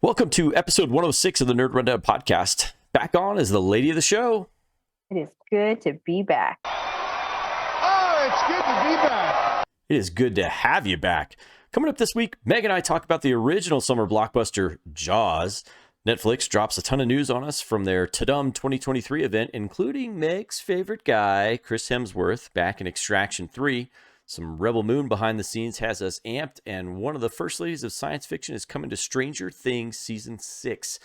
Welcome to episode 106 of the Nerd Rundown podcast. Back on as the lady of the show. It is good to be back. Oh, it's good to be back. It is good to have you back. Coming up this week, Meg and I talk about the original summer blockbuster, Jaws. Netflix drops a ton of news on us from their Ta-Dum 2023 event, including Meg's favorite guy, Chris Hemsworth, back in Extraction 3. Some Rebel Moon behind the scenes has us amped, and one of the first ladies of science fiction is coming to Stranger Things Season 6.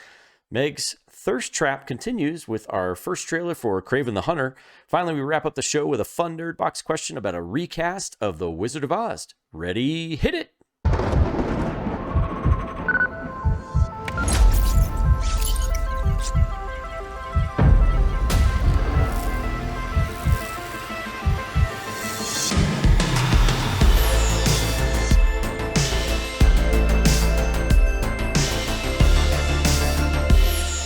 Meg's thirst trap continues with our first trailer for Kraven the Hunter. Finally, we wrap up the show with a fun Nerd Box question about a recast of The Wizard of Oz. Ready? Hit it!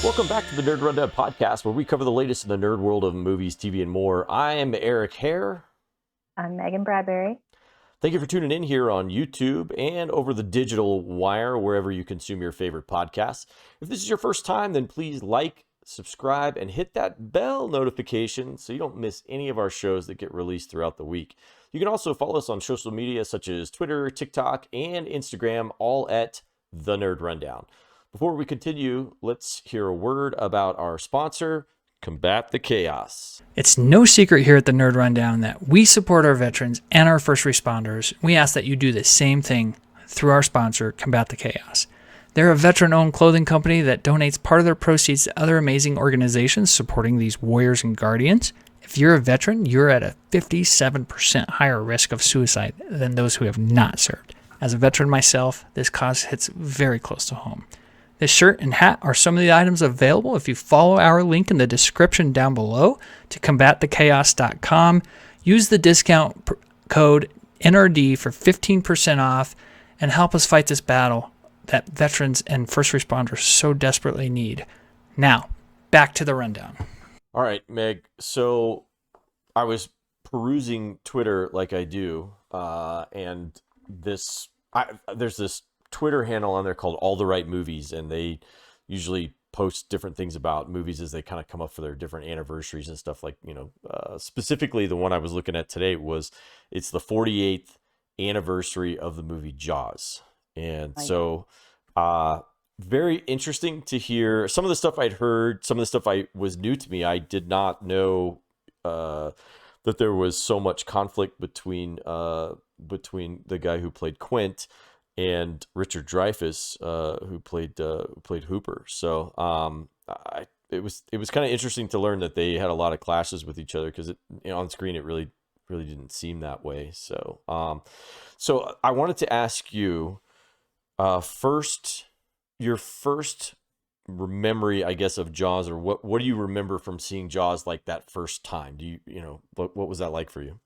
Welcome back to the Nerd Rundown podcast, where we cover the latest in the nerd world of movies, TV, and more. I am Eric Hare. I'm Megan Bradbury. Thank you for tuning in here on YouTube and over the digital wire, wherever you consume your favorite podcasts. If this is your first time, then please like, subscribe, and hit that bell notification so you don't miss any of our shows that get released throughout the week. You can also follow us on social media such as Twitter, TikTok, and Instagram, all at The Nerd Rundown. Before we continue, let's hear a word about our sponsor, Combat the Chaos. It's no secret here at the Nerd Rundown that we support our veterans and our first responders. We ask that you do the same thing through our sponsor, Combat the Chaos. They're a veteran-owned clothing company that donates part of their proceeds to other amazing organizations supporting these warriors and guardians. If you're a veteran, you're at a 57% higher risk of suicide than those who have not served. As a veteran myself, this cause hits very close to home. This shirt and hat are some of the items available if you follow our link in the description down below to combatthechaos.com. Use the discount code NRD for 15% off and help us fight this battle that veterans and first responders so desperately need. Now, back to the rundown. All right, Meg. So I was perusing Twitter like I do, and there's this Twitter handle on there called All the Right Movies, and they usually post different things about movies as they kind of come up for their different anniversaries and stuff. Like, specifically the one I was looking at today it's the 48th anniversary of the movie Jaws. And very interesting to hear some of the stuff I'd heard, some of the stuff was new to me. I did not know that there was so much conflict between the guy who played Quint and Richard Dreyfuss, who played Hooper. So it was kind of interesting to learn that they had a lot of clashes with each other, because on screen it really didn't seem that way. So I wanted to ask you first, your first memory, I guess, of Jaws, or what do you remember from seeing Jaws like that first time? What was that like for you?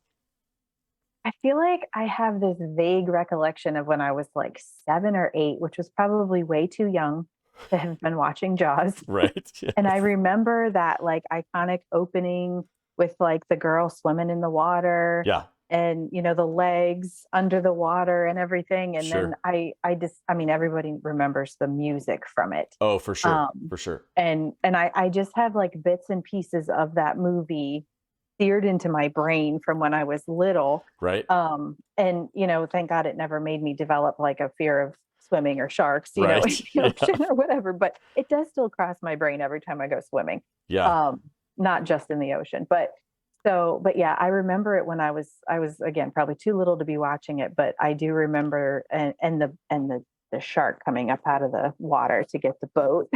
I feel like I have this vague recollection of when I was like 7 or 8, which was probably way too young to have been watching Jaws. Right. Yeah. And I remember that like iconic opening with like the girl swimming in the water. Yeah. And, the legs under the water and everything. And Sure. then everybody remembers the music from it. Oh, for sure. For sure. And I just have like bits and pieces of that movie seared into my brain from when I was little. Right. And, thank God it never made me develop like a fear of swimming or sharks, Right. in the ocean or whatever, but it does still cross my brain every time I go swimming. Yeah. Not just in the ocean, but yeah, I remember it when I was again, probably too little to be watching it, but I do remember and the shark coming up out of the water to get the boat.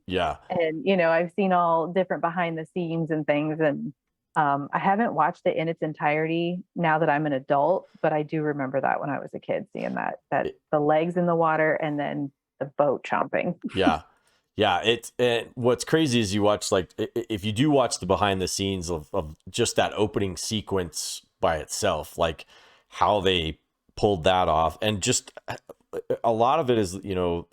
Yeah. And, I've seen all different behind the scenes and things, and I haven't watched it in its entirety now that I'm an adult, but I do remember that when I was a kid, seeing that the legs in the water and then the boat chomping. Yeah. Yeah. What's crazy is you watch, like, if you do watch the behind the scenes of just that opening sequence by itself, like how they pulled that off, and just a lot of it is,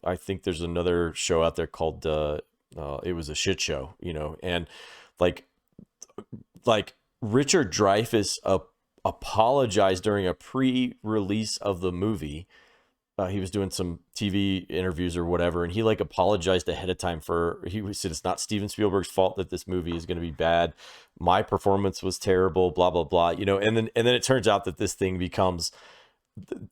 I think there's another show out there called It Was a Shit Show, and like Richard Dreyfuss apologized during a pre-release of the movie he was doing some TV interviews or whatever, and he like apologized ahead of time he said it's not Steven Spielberg's fault that this movie is going to be bad. My performance was terrible, blah blah blah, and then it turns out that this thing becomes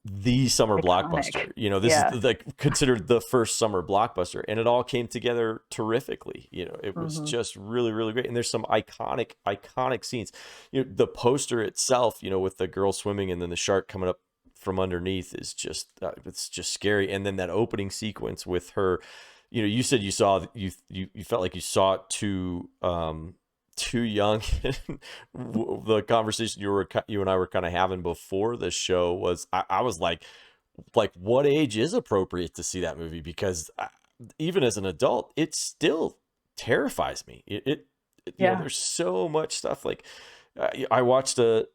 the summer blockbuster. This is like considered the first summer blockbuster, and it all came together terrifically. It was just really, really great. And there's some iconic scenes. The poster itself, with the girl swimming and then the shark coming up from underneath is just it's just scary. And then that opening sequence with her, you said you felt like you saw it too young. The conversation you and I were kind of having before the show was I was like what age is appropriate to see that movie, because even as an adult it still terrifies me. There's so much stuff. Like I watched this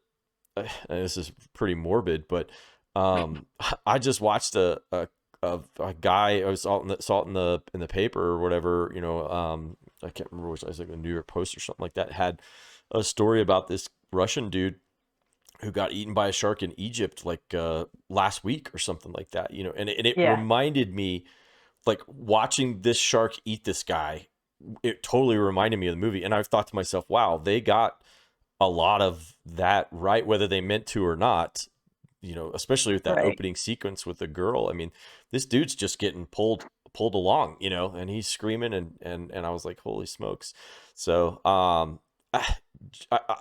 is pretty morbid, but I just watched a guy. I saw it in the paper or whatever, I can't remember which, I was like the New York Post or something like that, had a story about this Russian dude who got eaten by a shark in Egypt like last week or something like that, and it reminded me, like, watching this shark eat this guy, it totally reminded me of the movie. And I've thought to myself, wow, they got a lot of that right, whether they meant to or not, especially with that opening sequence with the girl. I mean, this dude's just getting pulled along, and he's screaming and I was like, holy smokes. So, I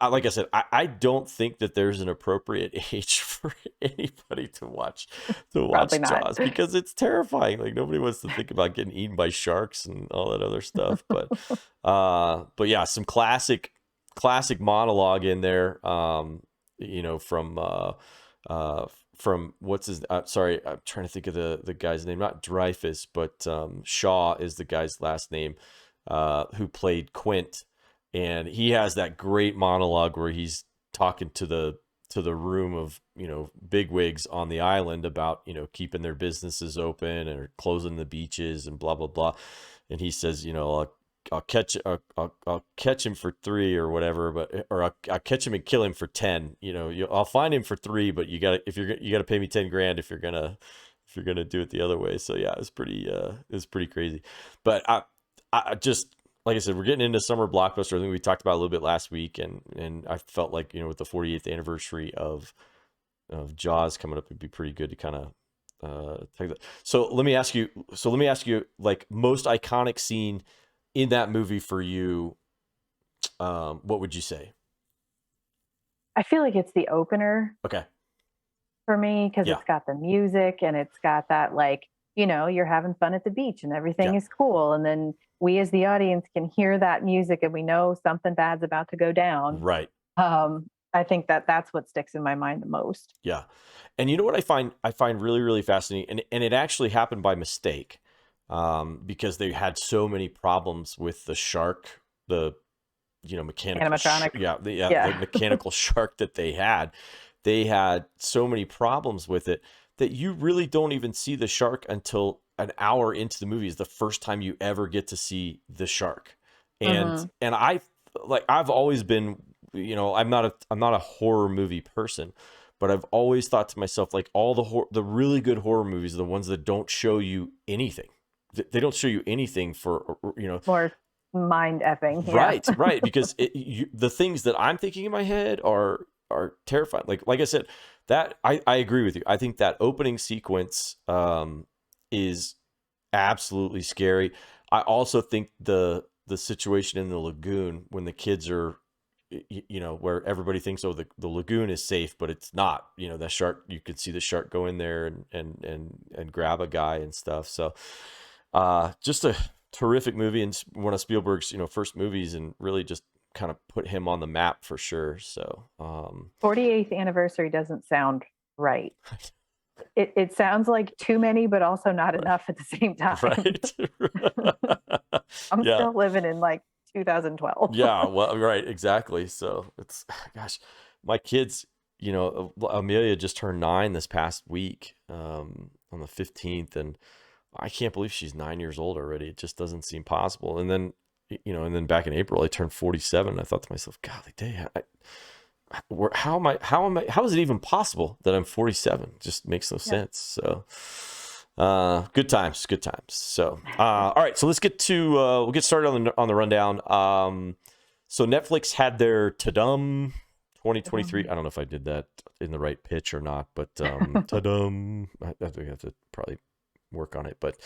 like I said, I don't think that there's an appropriate age for anybody to watch Jaws, because it's terrifying. Like, nobody wants to think about getting eaten by sharks and all that other stuff. But yeah, some classic monologue in there, from what's his, sorry, I'm trying to think of the guy's name, not Dreyfus, but Shaw is the guy's last name, who played Quint. And he has that great monologue where he's talking to the room of, bigwigs on the island about, keeping their businesses open and closing the beaches and blah, blah, blah. And he says, I'll catch him for 3 or whatever, I'll catch him and kill him for 10. I'll find him for 3, but you gotta pay me 10 grand if you're gonna do it the other way. So yeah, it was pretty crazy. But I just, like I said, we're getting into summer blockbuster. I think we talked about it a little bit last week, and I felt like, with the 48th anniversary of Jaws coming up, it'd be pretty good to kind of take that. So let me ask you, like, most iconic scene in that movie for you, what would you say? I feel like it's the opener. Okay. For me, because it's got the music and it's got that, like, you're having fun at the beach and everything is cool. And then we as the audience can hear that music and we know something bad's about to go down. Right. I think that's what sticks in my mind the most. Yeah. And you know what I find really, really fascinating, and it actually happened by mistake, because they had so many problems with the shark, the mechanical animatronic. The mechanical shark that they had so many problems with it that you really don't even see the shark until an hour into the movie is the first time you ever get to see the shark. And I've always been, I'm not a horror movie person, but I've always thought to myself, like, all the really good horror movies are the ones that don't show you anything. They don't show you anything for, more mind effing. Yeah. Right. Because the things that I'm thinking in my head are terrifying. Like I said, that I agree with you. I think that opening sequence is absolutely scary. I also think the situation in the lagoon when the kids are, where everybody thinks, the lagoon is safe, but it's not. That shark, you could see the shark go in there and grab a guy and stuff. So just a terrific movie, and one of Spielberg's first movies, and really just kind of put him on the map for sure. So 48th anniversary doesn't sound right. It sounds like too many, but also not enough at the same time. Right. I'm still living in like 2012. Yeah, well, right, exactly. So it's, gosh, my kids, Amelia just turned 9 this past week, on the 15th, and I can't believe she's 9 years old already. It just doesn't seem possible. And then, back in April, I turned 47. I thought to myself, golly day, how is it even possible that I'm 47? It just makes no sense. So Good times, good times. So, all right, so let's get to we'll get started on the rundown. So Netflix had their Tadum 2023. I don't know if I did that in the right pitch or not, but Tadum. I think I have to probably work on it, but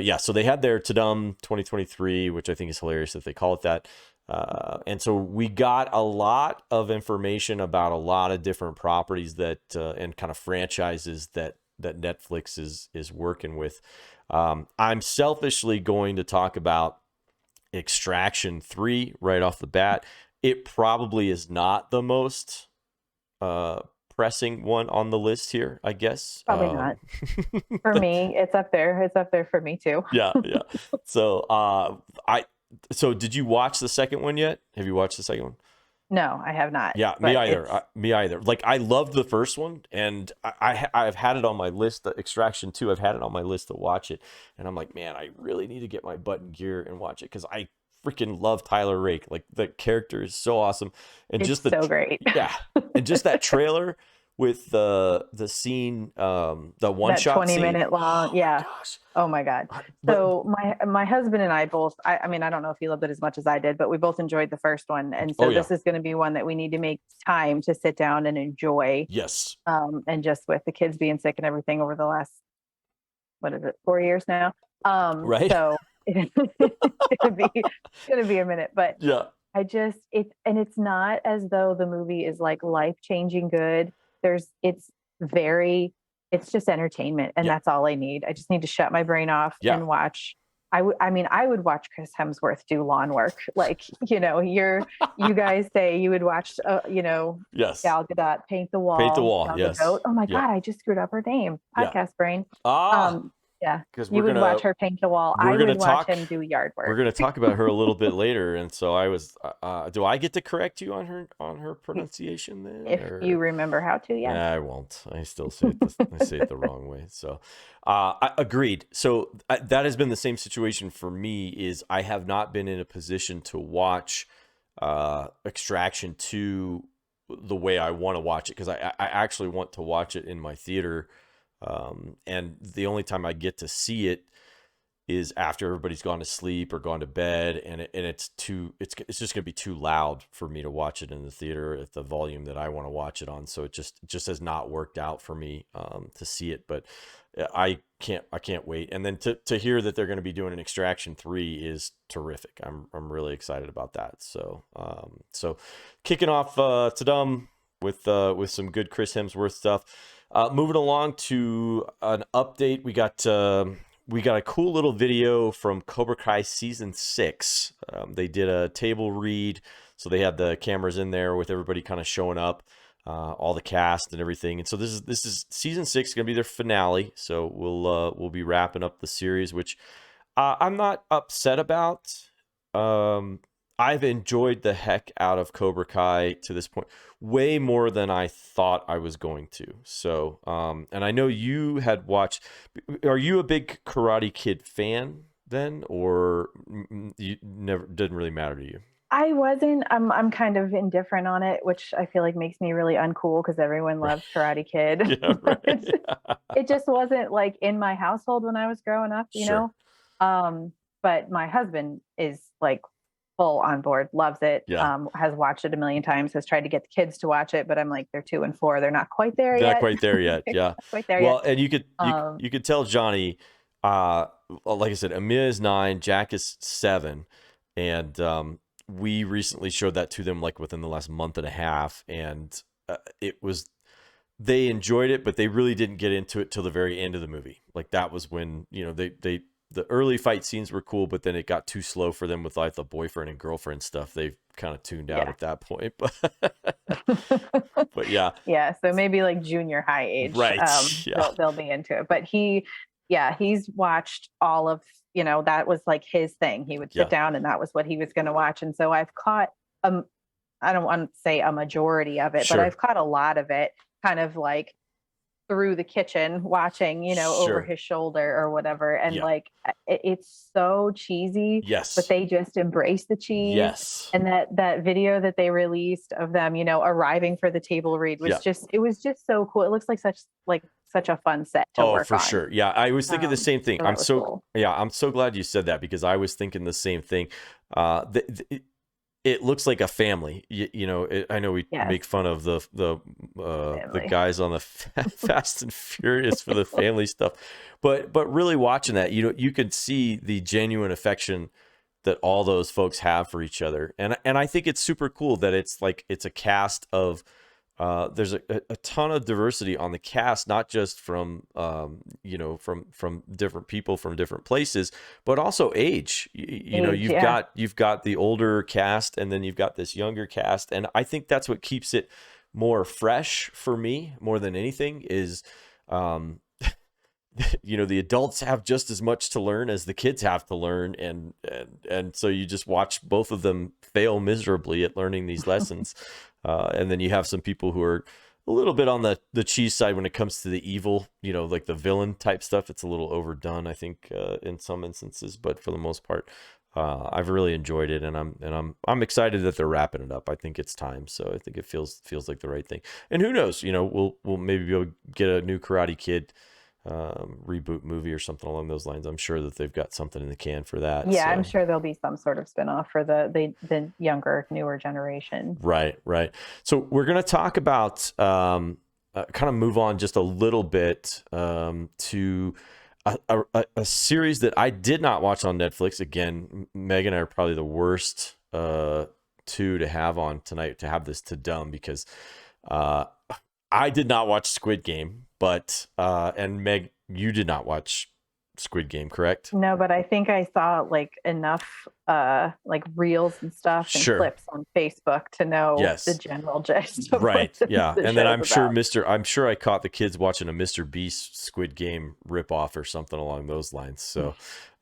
yeah. So they had their Tadum 2023, which I think is hilarious that they call it that. And so we got a lot of information about a lot of different properties that and kind of franchises that Netflix is working with. I'm selfishly going to talk about Extraction 3 right off the bat. It probably is not the most pressing one on the list here, I guess. Probably not. For me, it's up there. It's up there for me too. Yeah. So so did you watch the second one yet? Have you watched the second one? No, I have not. Yeah, me either. Me either. Like, I loved the first one, and I've had it on my list. The Extraction 2, I've had it on my list to watch it, and I'm like, man, I really need to get my butt in gear and watch it because I freaking love Tyler Rake. Like, the character is so awesome, and It's just so great. Yeah, and just that trailer with the scene, the one That shot 20-minute long. Yeah. Gosh. Oh my God. So my husband and I both, I mean, I don't know if he loved it as much as I did, but we both enjoyed the first one. And so this is going to be one that we need to make time to sit down and enjoy. Yes. And just with the kids being sick and everything over the last, 4 years now. Right. So it's gonna be a minute, but yeah. It's not as though the movie is like life-changing good. It's just entertainment, and that's all I need. I just need to shut my brain off and watch. I would watch Chris Hemsworth do lawn work. Like, you guys say you would watch, yes, Gal Gadot paint the wall. Yes. Oh my God, I just screwed up her name. Podcast brain. Yeah, because you would watch her paint the wall. I would watch him do yard work. We're going to talk about her a little bit later, and so I was. Do I get to correct you on her pronunciation then? If you remember how to, yeah. Nah, I won't. I still say it. I say it the wrong way. So, I agreed. So that has been the same situation for me. Is I have not been in a position to watch Extraction 2 the way I want to watch it because I actually want to watch it in my theater. And the only time I get to see it is after everybody's gone to sleep or gone to bed, and it's just gonna be too loud for me to watch it in the theater at the volume that I want to watch it on. So it just has not worked out for me to see it, but I can't wait. And then to hear that they're going to be doing an Extraction 3 is terrific. I'm really excited about that. So so kicking off Tadum with some good Chris Hemsworth stuff. Moving along to an update, we got a cool little video from Cobra Kai season 6. They did a table read, so they had the cameras in there with everybody kind of showing up, all the cast and everything. And so this is season 6, going to be their finale. So we'll be wrapping up the series, which I'm not upset about. I've enjoyed the heck out of Cobra Kai to this point, way more than I thought I was going to. So, and I know you had watched. Are you a big Karate Kid fan then, or you never didn't really matter to you? I wasn't. I'm kind of indifferent on it, which I feel like makes me really uncool because everyone loves Karate Kid. Yeah, right. It just wasn't like in my household when I was growing up, you know. But my husband is like full on board, loves it, has watched it a million times, has tried to get the kids to watch it, but I'm like, they're 2 and 4. They're not quite there yet. Not quite there yet. Yeah. Quite there well, yet. And you could tell Johnny, like I said, Amia is 9, Jack is 7. And we recently showed that to them like within the last month and a half. And they enjoyed it, but they really didn't get into it till the very end of the movie. Like that was when, the early fight scenes were cool, but then it got too slow for them with like the boyfriend and girlfriend stuff. They've kind of tuned out at that point. But yeah. Yeah. So maybe like junior high age, right? They'll be into it. But he's watched all of, that was like his thing. He would sit down and that was what he was going to watch. And so I've caught, I don't want to say a majority of it, but I've caught a lot of it kind of like through the kitchen watching, over Sure. his shoulder or whatever. And Yeah. like, it's so cheesy, Yes. but they just embrace the cheese. Yes. And that video that they released of them, arriving for the table read was it was just so cool. It looks like such a fun set to work for on. sure. Yeah, I was thinking the same thing. So that was cool. I'm so glad you said that, because I was thinking the same thing. It looks like a family. I know we make fun of the guys on the Fast and Furious for the family stuff, but really watching that, you could see the genuine affection that all those folks have for each other, and I think it's super cool that it's a cast of. There's a ton of diversity on the cast, not just from from different people from different places, but also age. You've got the older cast, and then you've got this younger cast, and I think that's what keeps it more fresh for me more than anything is, the adults have just as much to learn as the kids have to learn, and so you just watch both of them fail miserably at learning these lessons. And then you have some people who are a little bit on the cheese side when it comes to the evil, like the villain type stuff. It's a little overdone, I think, in some instances, but for the most part, I've really enjoyed it, and I'm excited that they're wrapping it up. I think it's time, so I think it feels like the right thing. And who knows, we'll maybe be able to get a new Karate Kid reboot movie or something along those lines. I'm sure that they've got something in the can for that. Yeah, so. I'm sure there'll be some sort of spinoff for the younger, newer generation. Right. So we're going to talk about kind of move on just a little bit to a series that I did not watch on Netflix. Again, Meg and I are probably the worst two to have on tonight, to have this to dumb, because I did not watch Squid Game, but and Meg, you did not watch Squid Game, correct? No, but I think I saw enough reels and stuff and clips on Facebook to know the general gist of right. Yeah. The and then I'm about. sure I caught the kids watching a Mr. Beast Squid Game ripoff or something along those lines. So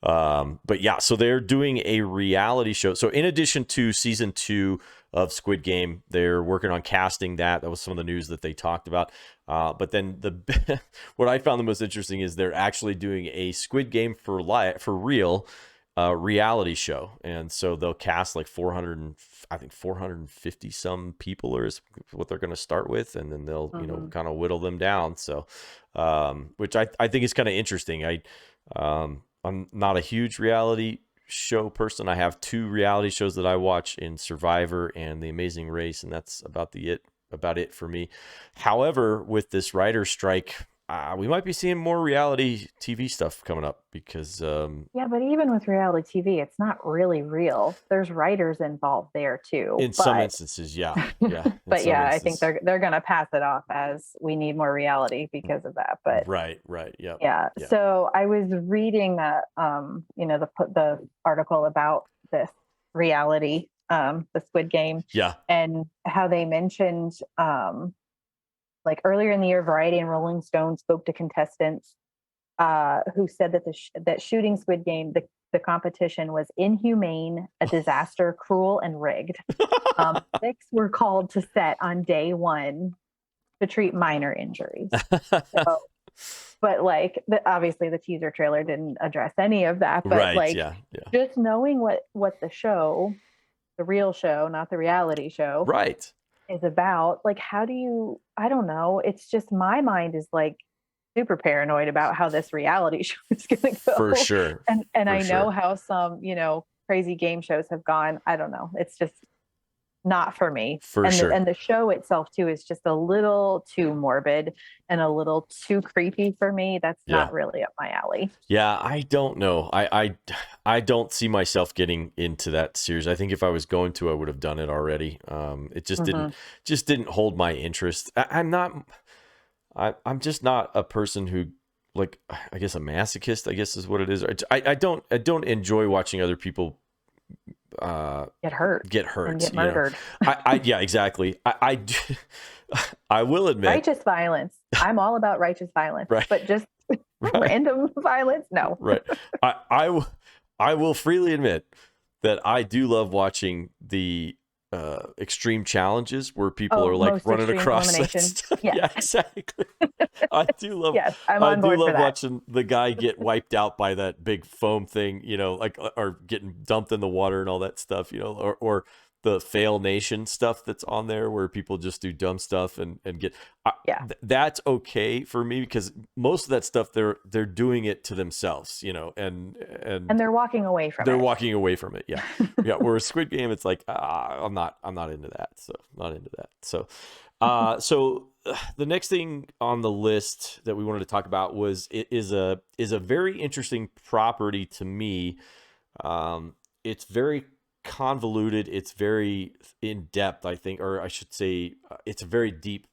but yeah, so they're doing a reality show. So in addition to season 2 of Squid Game, they're working on casting that. That was some of the news that they talked about. But then what I found the most interesting is they're actually doing a Squid Game for real reality show. And so they'll cast 450 some people is what they're going to start with. And then they'll, kind of whittle them down. So, which I think is kind of interesting. I'm not a huge reality show person. I have 2 reality shows that I watch in Survivor and The Amazing Race, and that's about it for me. However, with this writer's strike, we might be seeing more reality TV stuff coming up, because but even with reality TV, it's not really real. There's writers involved there too. In some instances, yeah. But I think they're going to pass it off as we need more reality because of that. But right, yeah. So I was reading that the article about this reality, the Squid Game, and how they mentioned earlier in the year, Variety and Rolling Stone spoke to contestants who said that that shooting Squid Game, the competition was inhumane, a disaster, cruel, and rigged. 6 were called to set on day 1 to treat minor injuries. So, but obviously the teaser trailer didn't address any of that. But just knowing what the show, the real show, not the reality show, right, is about, how do you, I don't know. It's just, my mind is super paranoid about how this reality show is going to go. For sure. And I know how some, crazy game shows have gone. I don't know. It's just not for me. And the show itself too is just a little too morbid and a little too creepy for me. That's not really up my alley. Yeah, I don't know. I don't see myself getting into that series. I think if I was going to, I would have done it already. It just didn't hold my interest. I'm just not a person who, I guess a masochist, I guess is what it is. I don't enjoy watching other people get hurt and get murdered. Yeah, exactly. I will admit, righteous violence. I'm all about righteous violence, right. But just random violence, no. Right. I will freely admit that I do love watching the extreme challenges where people are like Most running extreme across that elimination. stuff. Yes. Yeah, exactly. I do love Yes, I'm I on do board for love that. watching the guy get wiped out by that big foam thing, like or getting dumped in the water and all that stuff, or the fail nation stuff that's on there where people just do dumb stuff and get Yeah. that's okay for me because most of that stuff they're doing it to themselves, and they're walking away from they're it. walking away from it. Yeah. Yeah. Whereas Squid Game, it's like, I'm not into that. So not into that. So, the next thing on the list that we wanted to talk about is a very interesting property to me. It's very convoluted. It's very in depth, I think, or I should say, it's a very deep.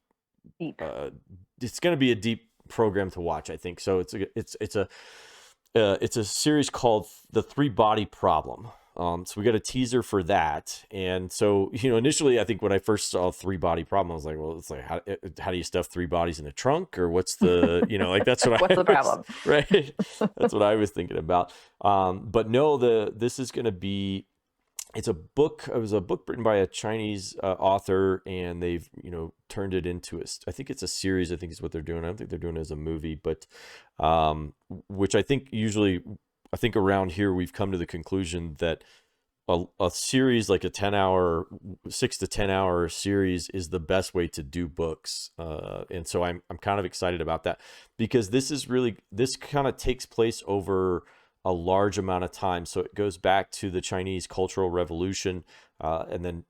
It's going to be a deep program to watch, I think. So it's a series called The Three Body Problem. So we got a teaser for that. And so, initially, I think when I first saw Three Body Problem, I was like, well, it's like, how do you stuff three bodies in a trunk? Or what's the, like, that's what What's the problem? Right. That's what I was thinking about. But no, this is going to be, it was a book written by a Chinese author, and they've, turned it into I think it's a series, I think is what they're doing. I don't think they're doing it as a movie, but which I think around here we've come to the conclusion that a series like a 6 to 10 hour series is the best way to do books. And so I'm kind of excited about that because this kind of takes place over a large amount of time. So it goes back to the Chinese Cultural Revolution, and then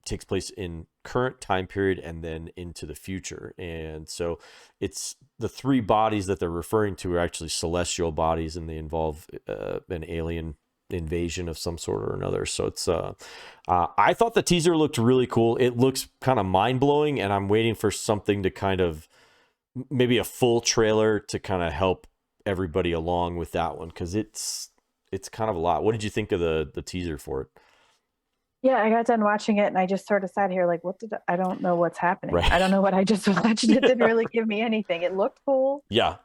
takes place in current time period and then into the future. And so it's the three bodies that they're referring to are actually celestial bodies, and they involve an alien invasion of some sort or another. So it's I thought the teaser looked really cool. It looks kind of mind-blowing, and I'm waiting for something to kind of maybe a full trailer to kind of help everybody along with that one, because it's kind of a lot. What did you think of the teaser for it? Yeah, I got done watching it and I just sort of sat here like, I don't know what's happening. Right. I don't know what I just watched. It didn't really give me anything. It looked cool. Yeah.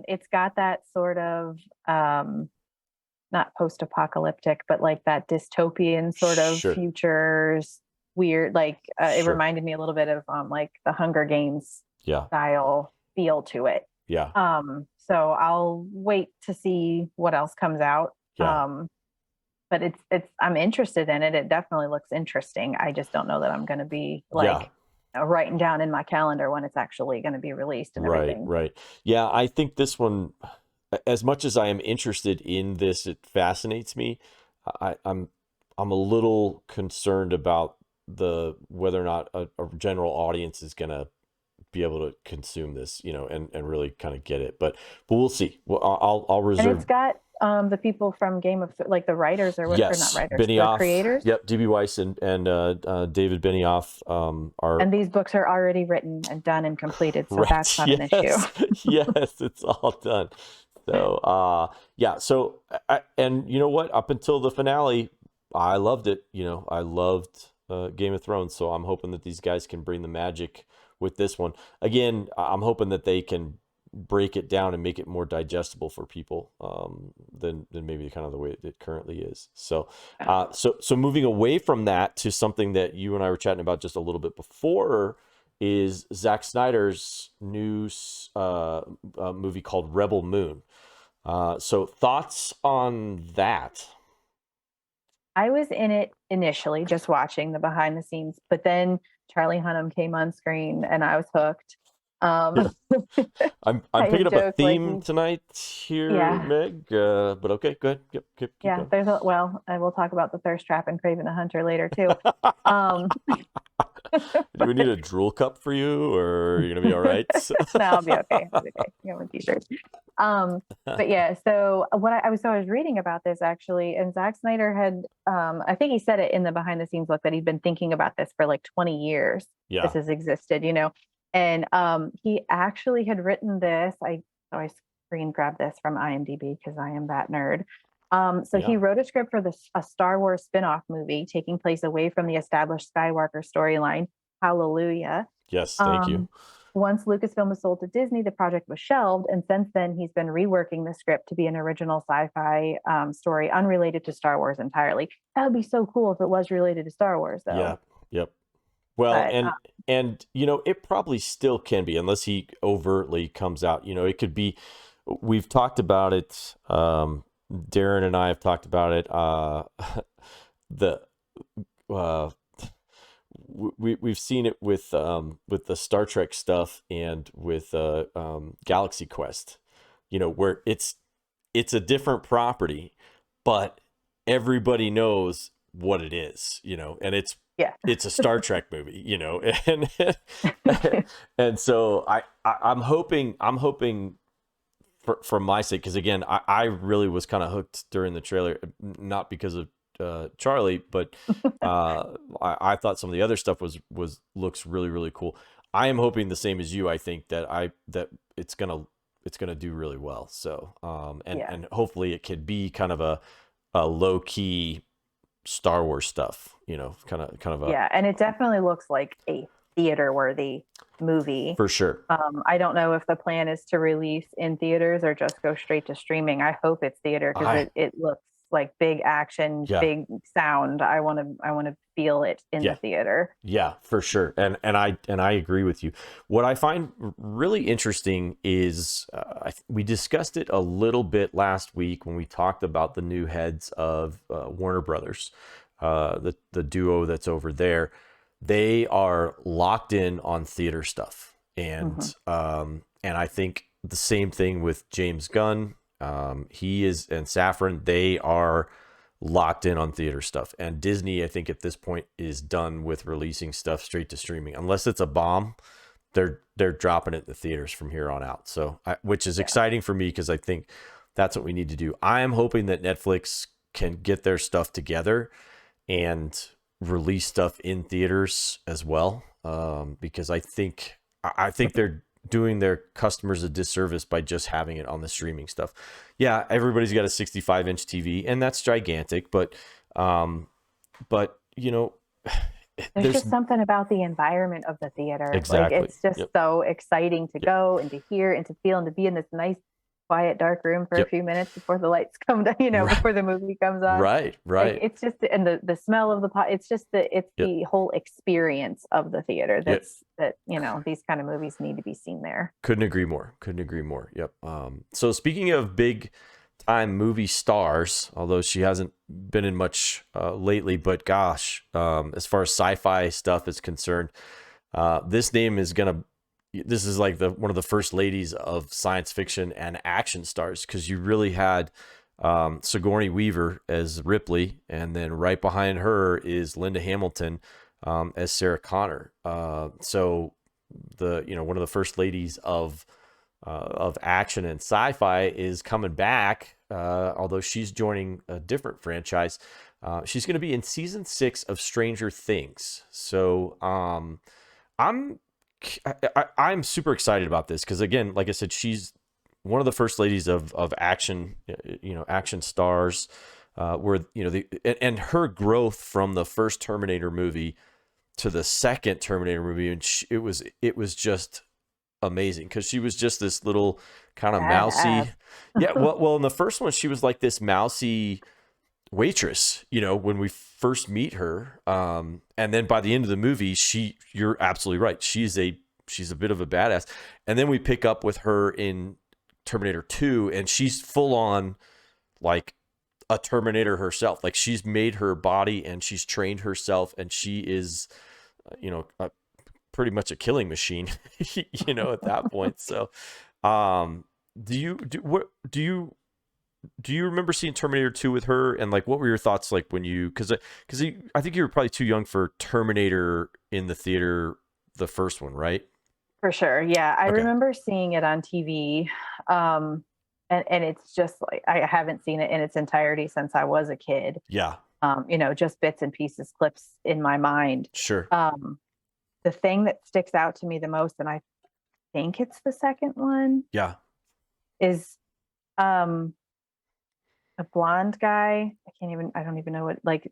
It's got that sort of not post-apocalyptic, but like that dystopian sort of Sure. futures, weird, like it Sure. reminded me a little bit of like the Hunger Games Yeah. style feel to it. Yeah. So I'll wait to see what else comes out. Yeah. But I'm interested in it. It definitely looks interesting. I just don't know that I'm going to be like writing down in my calendar when it's actually going to be released and everything. Right. Yeah, I think this one, as much as I am interested in this, it fascinates me. I'm a little concerned about whether or not a general audience is going to be able to consume this, and really kind of get it. But we'll see. Well, I'll reserve. And it's got the people from Game of, like the writers or yes, or not writers, Benioff, the creators. Yep, D.B. Weiss and David Benioff are. And these books are already written and done and completed, so right, that's not an issue. Yes, it's all done. So yeah. So and you know what? Up until the finale, I loved it. I loved Game of Thrones. So I'm hoping that these guys can bring the magic with this one. Again, I'm hoping that they can break it down and make it more digestible for people than maybe kind of the way it currently is. So so moving away from that to something that you and I were chatting about just a little bit before is Zack Snyder's new movie called Rebel Moon. So thoughts on that? I was in it initially just watching the behind the scenes, but then Charlie Hunnam came on screen and I was hooked. I'm picking up a theme like, tonight here, yeah. Meg. But okay, go ahead. Yep, keep yeah, going. I will talk about the Thirst Trap and Craven the Hunter later too. Do we need a drool cup for you, or are you gonna be all right? No, I'll be okay. I'll be okay. You know, with t-shirts. But yeah, so I was reading about this actually, and Zack Snyder had, I think he said it in the behind the scenes look that he'd been thinking about this for like 20 years. Yeah. This has existed, and he actually had written this. I screen grabbed this from IMDb because I am that nerd. He wrote a script for a Star Wars spin-off movie taking place away from the established Skywalker storyline. Hallelujah. Yes, thank you. once Lucasfilm was sold to Disney, the project was shelved, and since then he's been reworking the script to be an original sci-fi story unrelated to Star Wars entirely. That would be so cool if it was related to Star Wars, though. Yeah. Yep. Well, But and it probably still can be, unless he overtly comes out. It could be. We've talked about it. Darren and I have talked about it. The we've seen it with the Star Trek stuff and with Galaxy Quest. Where it's a different property, but everybody knows what it is. And it's a Star Trek movie. And so I'm hoping for my sake, because again, I really was kind of hooked during the trailer, not because of Charlie, but I thought some of the other stuff looks really, really cool. I am hoping the same as you. I think that it's gonna do really well. So and hopefully it could be kind of a low key Star Wars stuff. Kind of a and it definitely looks like a theater worthy movie for sure. I don't know if the plan is to release in theaters or just go straight to streaming. I hope it's theater because it looks like big action, big sound. I want to feel it in the theater. Yeah, for sure. And I agree with you. What I find really interesting is we discussed it a little bit last week when we talked about the new heads of Warner Brothers, the duo that's over there. They are locked in on theater stuff, and I think the same thing with James Gunn. He is, and Safran, they are locked in on theater stuff. And Disney, I think at this point, is done with releasing stuff straight to streaming, unless it's a bomb. They're dropping it in the theaters from here on out. So, which is exciting for me because I think that's what we need to do. I am hoping that Netflix can get their stuff together and release stuff in theaters as well, because I think they're doing their customers a disservice by just having it on the streaming stuff. Yeah, everybody's got a 65-inch TV, and that's gigantic, but there's just something about the environment of the theater. Exactly. Like it's just so exciting to go and to hear and to feel and to be in this nice quiet dark room for a few minutes before the lights come down, before the movie comes on. Right. Like, it's just, and the smell of the pot, it's just the whole experience of the theater that these kind of movies need to be seen there. Couldn't agree more. Yep. So speaking of big time movie stars, although she hasn't been in much lately, but gosh, as far as sci-fi stuff is concerned, this name is this is like one of the first ladies of science fiction and action stars, because you really had Sigourney Weaver as Ripley, and then right behind her is Linda Hamilton as Sarah Connor. So one of the first ladies of action and sci-fi is coming back, although she's joining a different franchise. She's going to be in season 6 of Stranger Things. So I'm super excited about this because, again, like I said, she's one of the first ladies of action, action stars, and her growth from the first Terminator movie to the second Terminator movie, and it was just amazing because she was just this little kind of mousy. Yeah, well, in the first one, she was like this mousy waitress, when we first meet her, and then by the end of the movie, you're absolutely right, she's a bit of a badass. And then we pick up with her in Terminator 2, and she's full on like a Terminator herself. Like, she's made her body and she's trained herself, and she is pretty much a killing machine at that point. So do you remember seeing Terminator 2 with her, and like what were your thoughts like when you, because I think you were probably too young for Terminator in the theater, the first one, right? For sure. Yeah. I remember seeing it on TV. And it's just like, I haven't seen it in its entirety since I was a kid. Yeah. Just bits and pieces, clips in my mind. Sure. The thing that sticks out to me the most, and I think it's the second one. Yeah. Is a blonde guy. I don't even know what, like,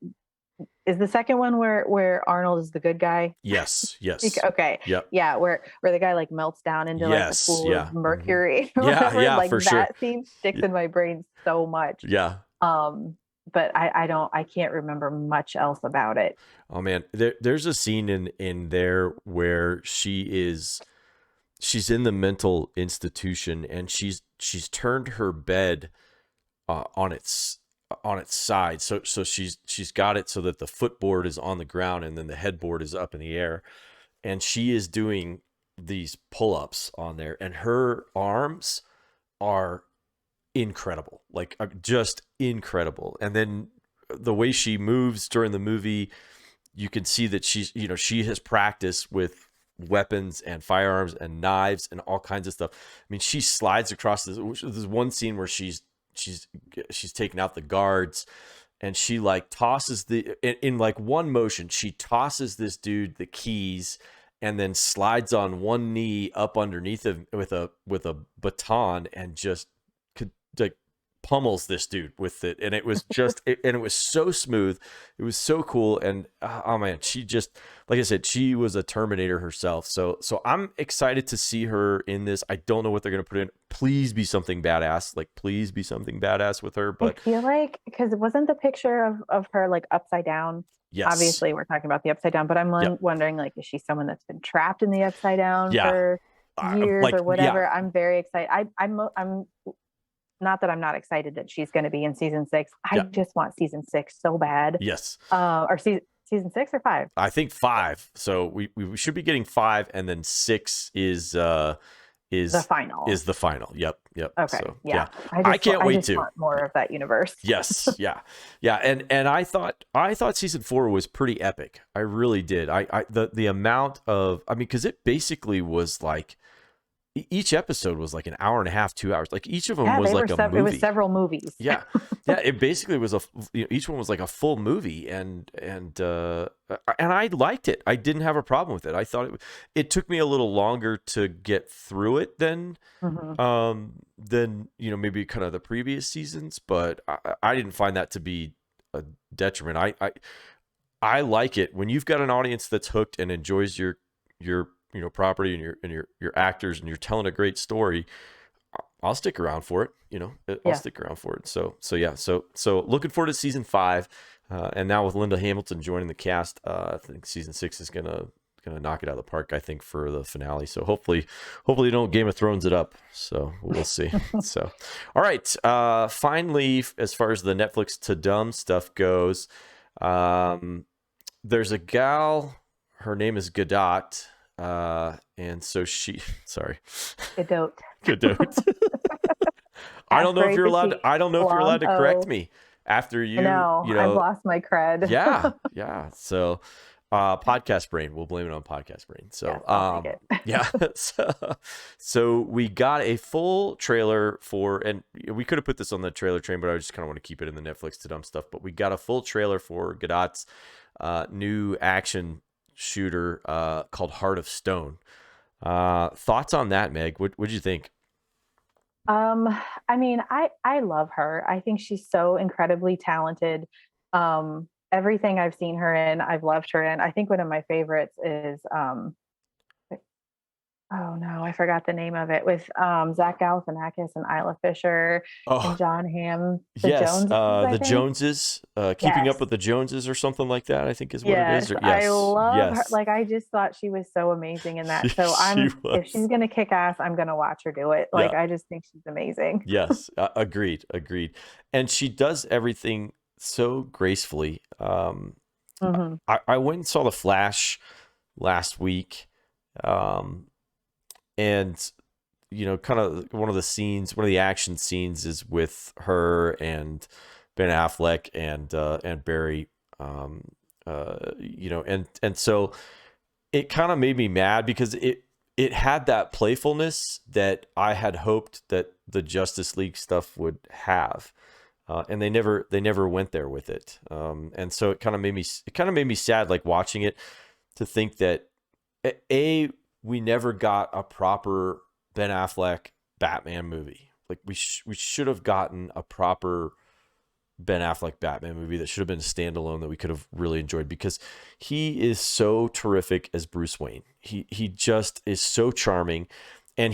is the second one where Arnold is the good guy? Yes, yes, Okay. yep, Yeah, where the guy like melts down into like the yes, pool yeah, of mercury or yeah, whatever. yeah, Like for sure. that scene sticks Y- in my brain so much. Yeah. Um, but I can't remember much else about it. Oh man, there's a scene in there where she's in the mental institution, and she's turned her bed on its side. So she's got it so that the footboard is on the ground and then the headboard is up in the air, and she is doing these pull-ups on there, and her arms are incredible, like just incredible. And then the way she moves during the movie, you can see that she has practiced with weapons and firearms and knives and all kinds of stuff. I mean, she slides across this. There's one scene where she's taking out the guards, and she like tosses in like one motion, she tosses this dude the keys, and then slides on one knee up underneath him with a baton, and just could like pummels this dude with it. And it was just and it was so smooth, it was so cool. And oh man, she just, like I said, she was a Terminator herself. So I'm excited to see her in this. I don't know what they're gonna put in. Please be something badass, like please be something badass with her. But I feel like, because it wasn't the picture of her like upside down. yes, Obviously, we're talking about the upside down, but I'm yep, wondering, like, is she someone that's been trapped in the upside down yeah, for years like or whatever? yeah, I'm very excited. I'm not that I'm not excited that she's going to be in season 6. I yeah, just want season 6 so bad. yes. Or season 6 or 5? I think 5. So we should be getting 5, and then 6 is The final. the final. Yep. Okay. So Yeah. I can't wait I just to. want more of that universe. Yes, yeah, yeah. And I thought season 4 was pretty epic. I really did. The amount of, I mean, because it basically was like each episode was like an hour and a half, 2 hours. Like each of them was like a movie. It was several movies. Yeah, yeah. It basically was each one was like a full movie, and I liked it. I didn't have a problem with it. I thought it took me a little longer to get through it than maybe kind of the previous seasons, but I didn't find that to be a detriment. I like it when you've got an audience that's hooked and enjoys your property and your actors, and you're telling a great story. I'll stick around for it. I'll stick around for it. So yeah. So looking forward to season 5, and now with Linda Hamilton joining the cast, I think season 6 is gonna knock it out of the park, I think, for the finale. So hopefully don't Game of Thrones it up. So we'll see. So all right. Finally, as far as the Netflix to dumb stuff goes, there's a gal. Her name is Godot. And so sorry. Godot. I don't know if you're allowed to correct me after you. No, I've lost my cred. Yeah. So, podcast brain. We'll blame it on podcast brain. So, yes, I'll take it. yeah. So we got a full trailer for, and we could have put this on the trailer train, but I just kind of want to keep it in the Netflix to dumb stuff. But we got a full trailer for Godot's new action shooter called Heart of Stone. Thoughts on that, Meg? What'd you think? I mean, I love her. I think she's so incredibly talented. Everything I've seen her in, I've loved her in. I think one of my favorites is oh no, I forgot the name of it, with Zach Galifianakis and Isla Fisher and John Hamm. The Joneses, Keeping Up with the Joneses or something like that, I think is what it is. I love her. Like, I just thought she was so amazing in that. So if she's gonna kick ass, I'm gonna watch her do it. Like, I just think she's amazing. Yes, agreed. And she does everything so gracefully. I went and saw The Flash last week. And kind of one of the action scenes is with her and Ben Affleck and Barry, and so it kind of made me mad because it had that playfulness that I had hoped that the Justice League stuff would have, and they never went there with it, and so it kind of made me sad, like watching it, to think that we never got a proper Ben Affleck Batman movie. Like we should have gotten a proper Ben Affleck Batman movie that should have been a standalone that we could have really enjoyed, because he is so terrific as Bruce Wayne. He just is so charming. And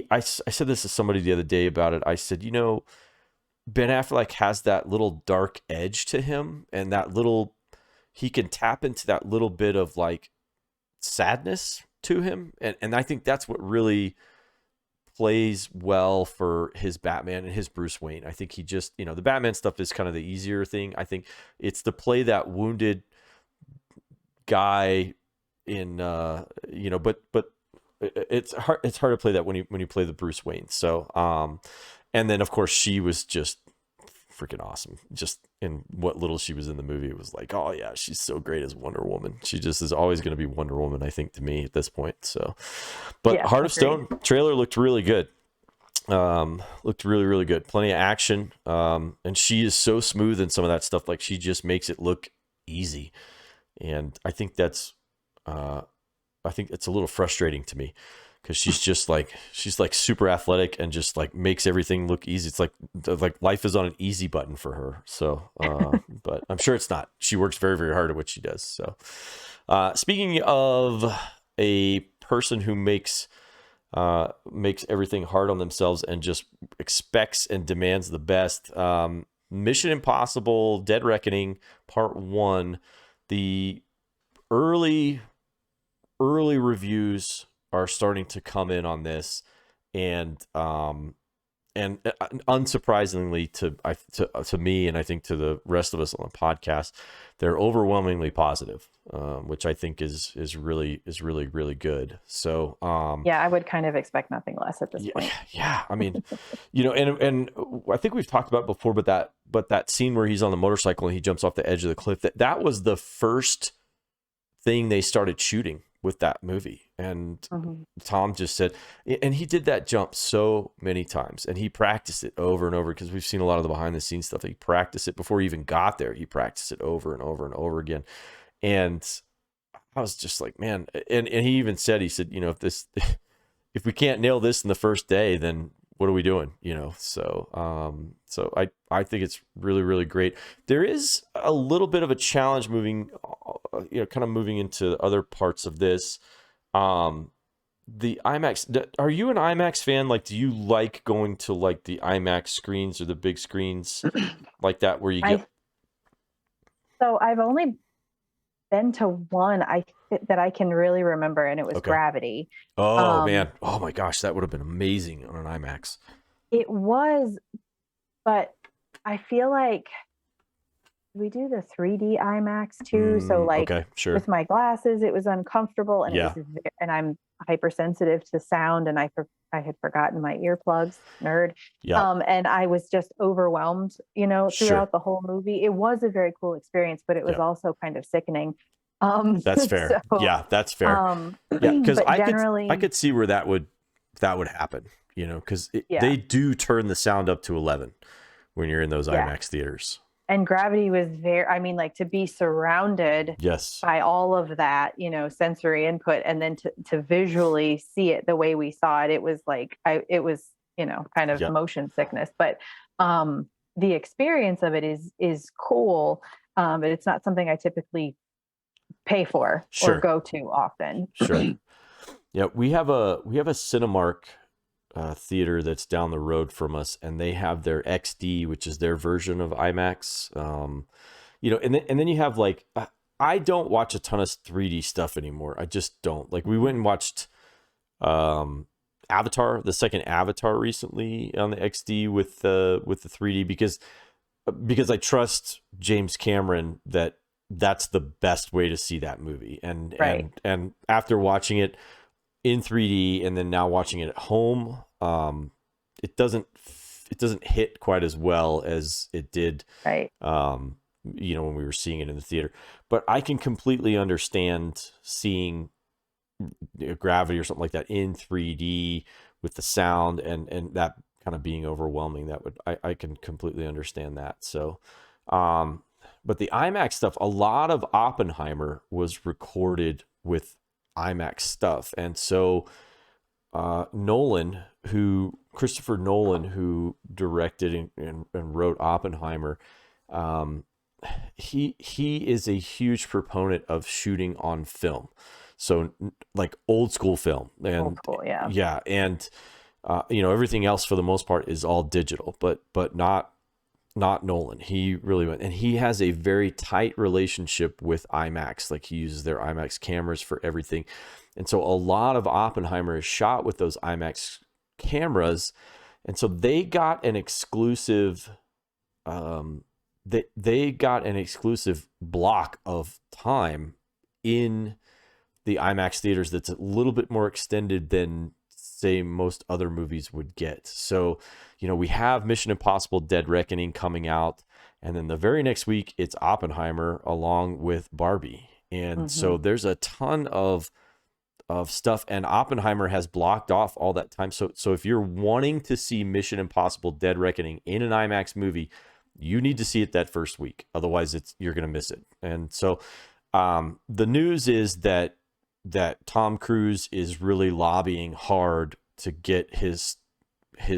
I said this to somebody the other day about it. I said, Ben Affleck has that little dark edge to him, and he can tap into that little bit of like sadness to him. And I think that's what really plays well for his Batman and his Bruce Wayne. I think he just, the Batman stuff is kind of the easier thing. I think it's to play that wounded guy in, but it's hard to play that when you play the Bruce Wayne. So, and then of course she was just freaking awesome. Just in what little she was in the movie, it was like, oh yeah, she's so great as Wonder Woman. She just is always going to be Wonder Woman, I think, to me at this point. So, but Yeah, Heart of agreed. Stone trailer looked really good. Looked really, really good. Plenty of action. And she is so smooth in some of that stuff. Like, she just makes it look easy. And I think it's a little frustrating to me, because she's like super athletic and just like makes everything look easy. It's like life is on an easy button for her. So, but I'm sure it's not. She works very, very hard at what she does. So, speaking of a person who makes everything hard on themselves and just expects and demands the best, Mission Impossible Dead Reckoning Part 1, the early reviews are starting to come in on this, and unsurprisingly to me, and I think to the rest of us on the podcast, they're overwhelmingly positive, which I think is really really good. So Yeah, I would kind of expect nothing less at this point. yeah, I mean, and I think we've talked about it before, but that scene where he's on the motorcycle and he jumps off the edge of the cliff, that was the first thing they started shooting with that movie. And Tom just said, and he did that jump so many times, and he practiced it over and over, because we've seen a lot of the behind the scenes stuff. He practiced it before he even got there. He practiced it over and over and over again. And I was just like, man, and he even said, if we can't nail this in the first day, then what are we doing? So I think it's really, really great. There is a little bit of a challenge moving into other parts of this. The IMAX, are you an IMAX fan? Like, do you like going to like the IMAX screens or the big screens like that, where you get? So I've only been to one that I can really remember, and it was Gravity. Oh man, oh my gosh, that would have been amazing on an IMAX. It was, but I feel like we do the 3D IMAX too. So like, okay, sure. With my glasses, it was uncomfortable, and Yeah. and I'm hypersensitive to sound, and I had forgotten my earplugs, nerd. Yeah. And I was just overwhelmed, throughout Sure. the whole movie. It was a very cool experience, but it was also kind of sickening. That's fair. So, yeah, that's fair. Yeah, because I could see where that would happen, because they do turn the sound up to 11 when you're in those IMAX theaters. And Gravity was like, to be surrounded by all of that, sensory input, and then to visually see it the way we saw it, it was like, it was, kind of motion sickness. But the experience of it is cool. But it's not something I typically pay for or go to often. Sure. Yeah, we have a Cinemark theater that's down the road from us, and they have their XD, which is their version of IMAX. And then you have like, I don't watch a ton of 3D stuff anymore. I just don't. Like, we went and watched Avatar, the second Avatar, recently on the XD with the 3D, because I trust James Cameron that's the best way to see that movie. And and after watching it in 3D and then now watching it at home, it doesn't hit quite as well as it did when we were seeing it in the theater. But I can completely understand seeing Gravity or something like that in 3D with the sound and that kind of being overwhelming. I can completely understand that. So but the IMAX stuff, a lot of Oppenheimer was recorded with IMAX stuff. And so Christopher Nolan, who directed and wrote Oppenheimer, he is a huge proponent of shooting on film, so like old school film, and Old school, yeah. yeah, and everything else for the most part is all digital, but not Nolan. He really went, and he has a very tight relationship with IMAX. Like, he uses their IMAX cameras for everything. And so a lot of Oppenheimer is shot with those IMAX cameras. And so they got an exclusive, they got an exclusive block of time in the IMAX theaters that's a little bit more extended than, say, most other movies would get. So, we have Mission Impossible Dead Reckoning coming out, and then the very next week it's Oppenheimer along with Barbie. And so there's a ton of stuff, and Oppenheimer has blocked off all that time. So if you're wanting to see Mission Impossible Dead Reckoning in an IMAX movie, you need to see it that first week. Otherwise you're going to miss it. And so the news is that Tom Cruise is really lobbying hard to get his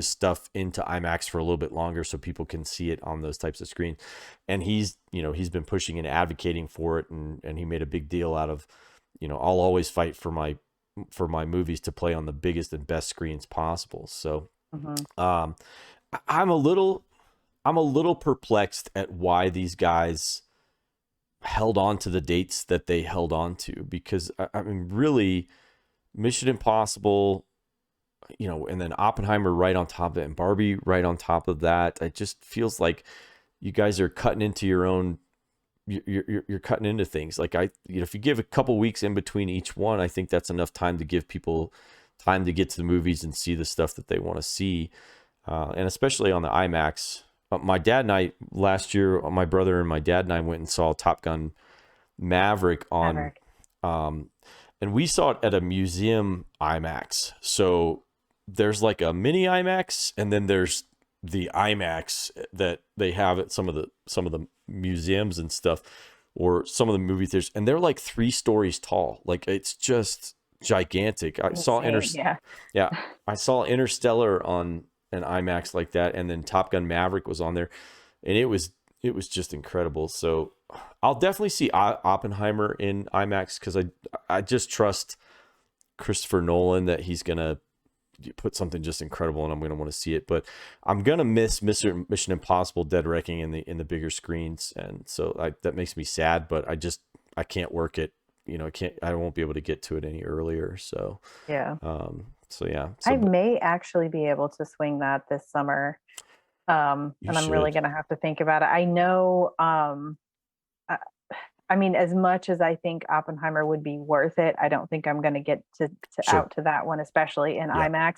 stuff into IMAX for a little bit longer so people can see it on those types of screens. And he's been pushing and advocating for it, and he made a big deal out of, I'll always fight for my movies to play on the biggest and best screens possible. So I'm a little perplexed at why these guys held on to the dates that they held on to, because I mean, really, Mission Impossible, and then Oppenheimer right on top of it, and Barbie right on top of that. It just feels like you guys are cutting into your own. You're cutting into things. Like, if you give a couple weeks in between each one, I think that's enough time to give people time to get to the movies and see the stuff that they want to see, and especially on the IMAX. My dad and I last year, my brother and my dad and I went and saw Top Gun Maverick on, and we saw it at a museum IMAX. So there's like a mini IMAX, and then there's the IMAX that they have at some of the museums and stuff, or some of the movie theaters, and they're like 3 stories tall. Like, it's just gigantic. I saw Interstellar on an IMAX like that, and then Top Gun Maverick was on there, and it was just incredible. So I'll definitely see Oppenheimer in IMAX, because I just trust Christopher Nolan that he's gonna put something just incredible, and I'm gonna want to see it. But I'm gonna miss Mission Impossible Dead Reckoning in the bigger screens, and so that makes me sad. But I can't work it. I won't be able to get to it any earlier. So yeah. I may actually be able to swing that this summer. And I'm really going to have to think about it. I know, I mean, as much as I think Oppenheimer would be worth it, I don't think I'm going to get out to that one, especially in IMAX.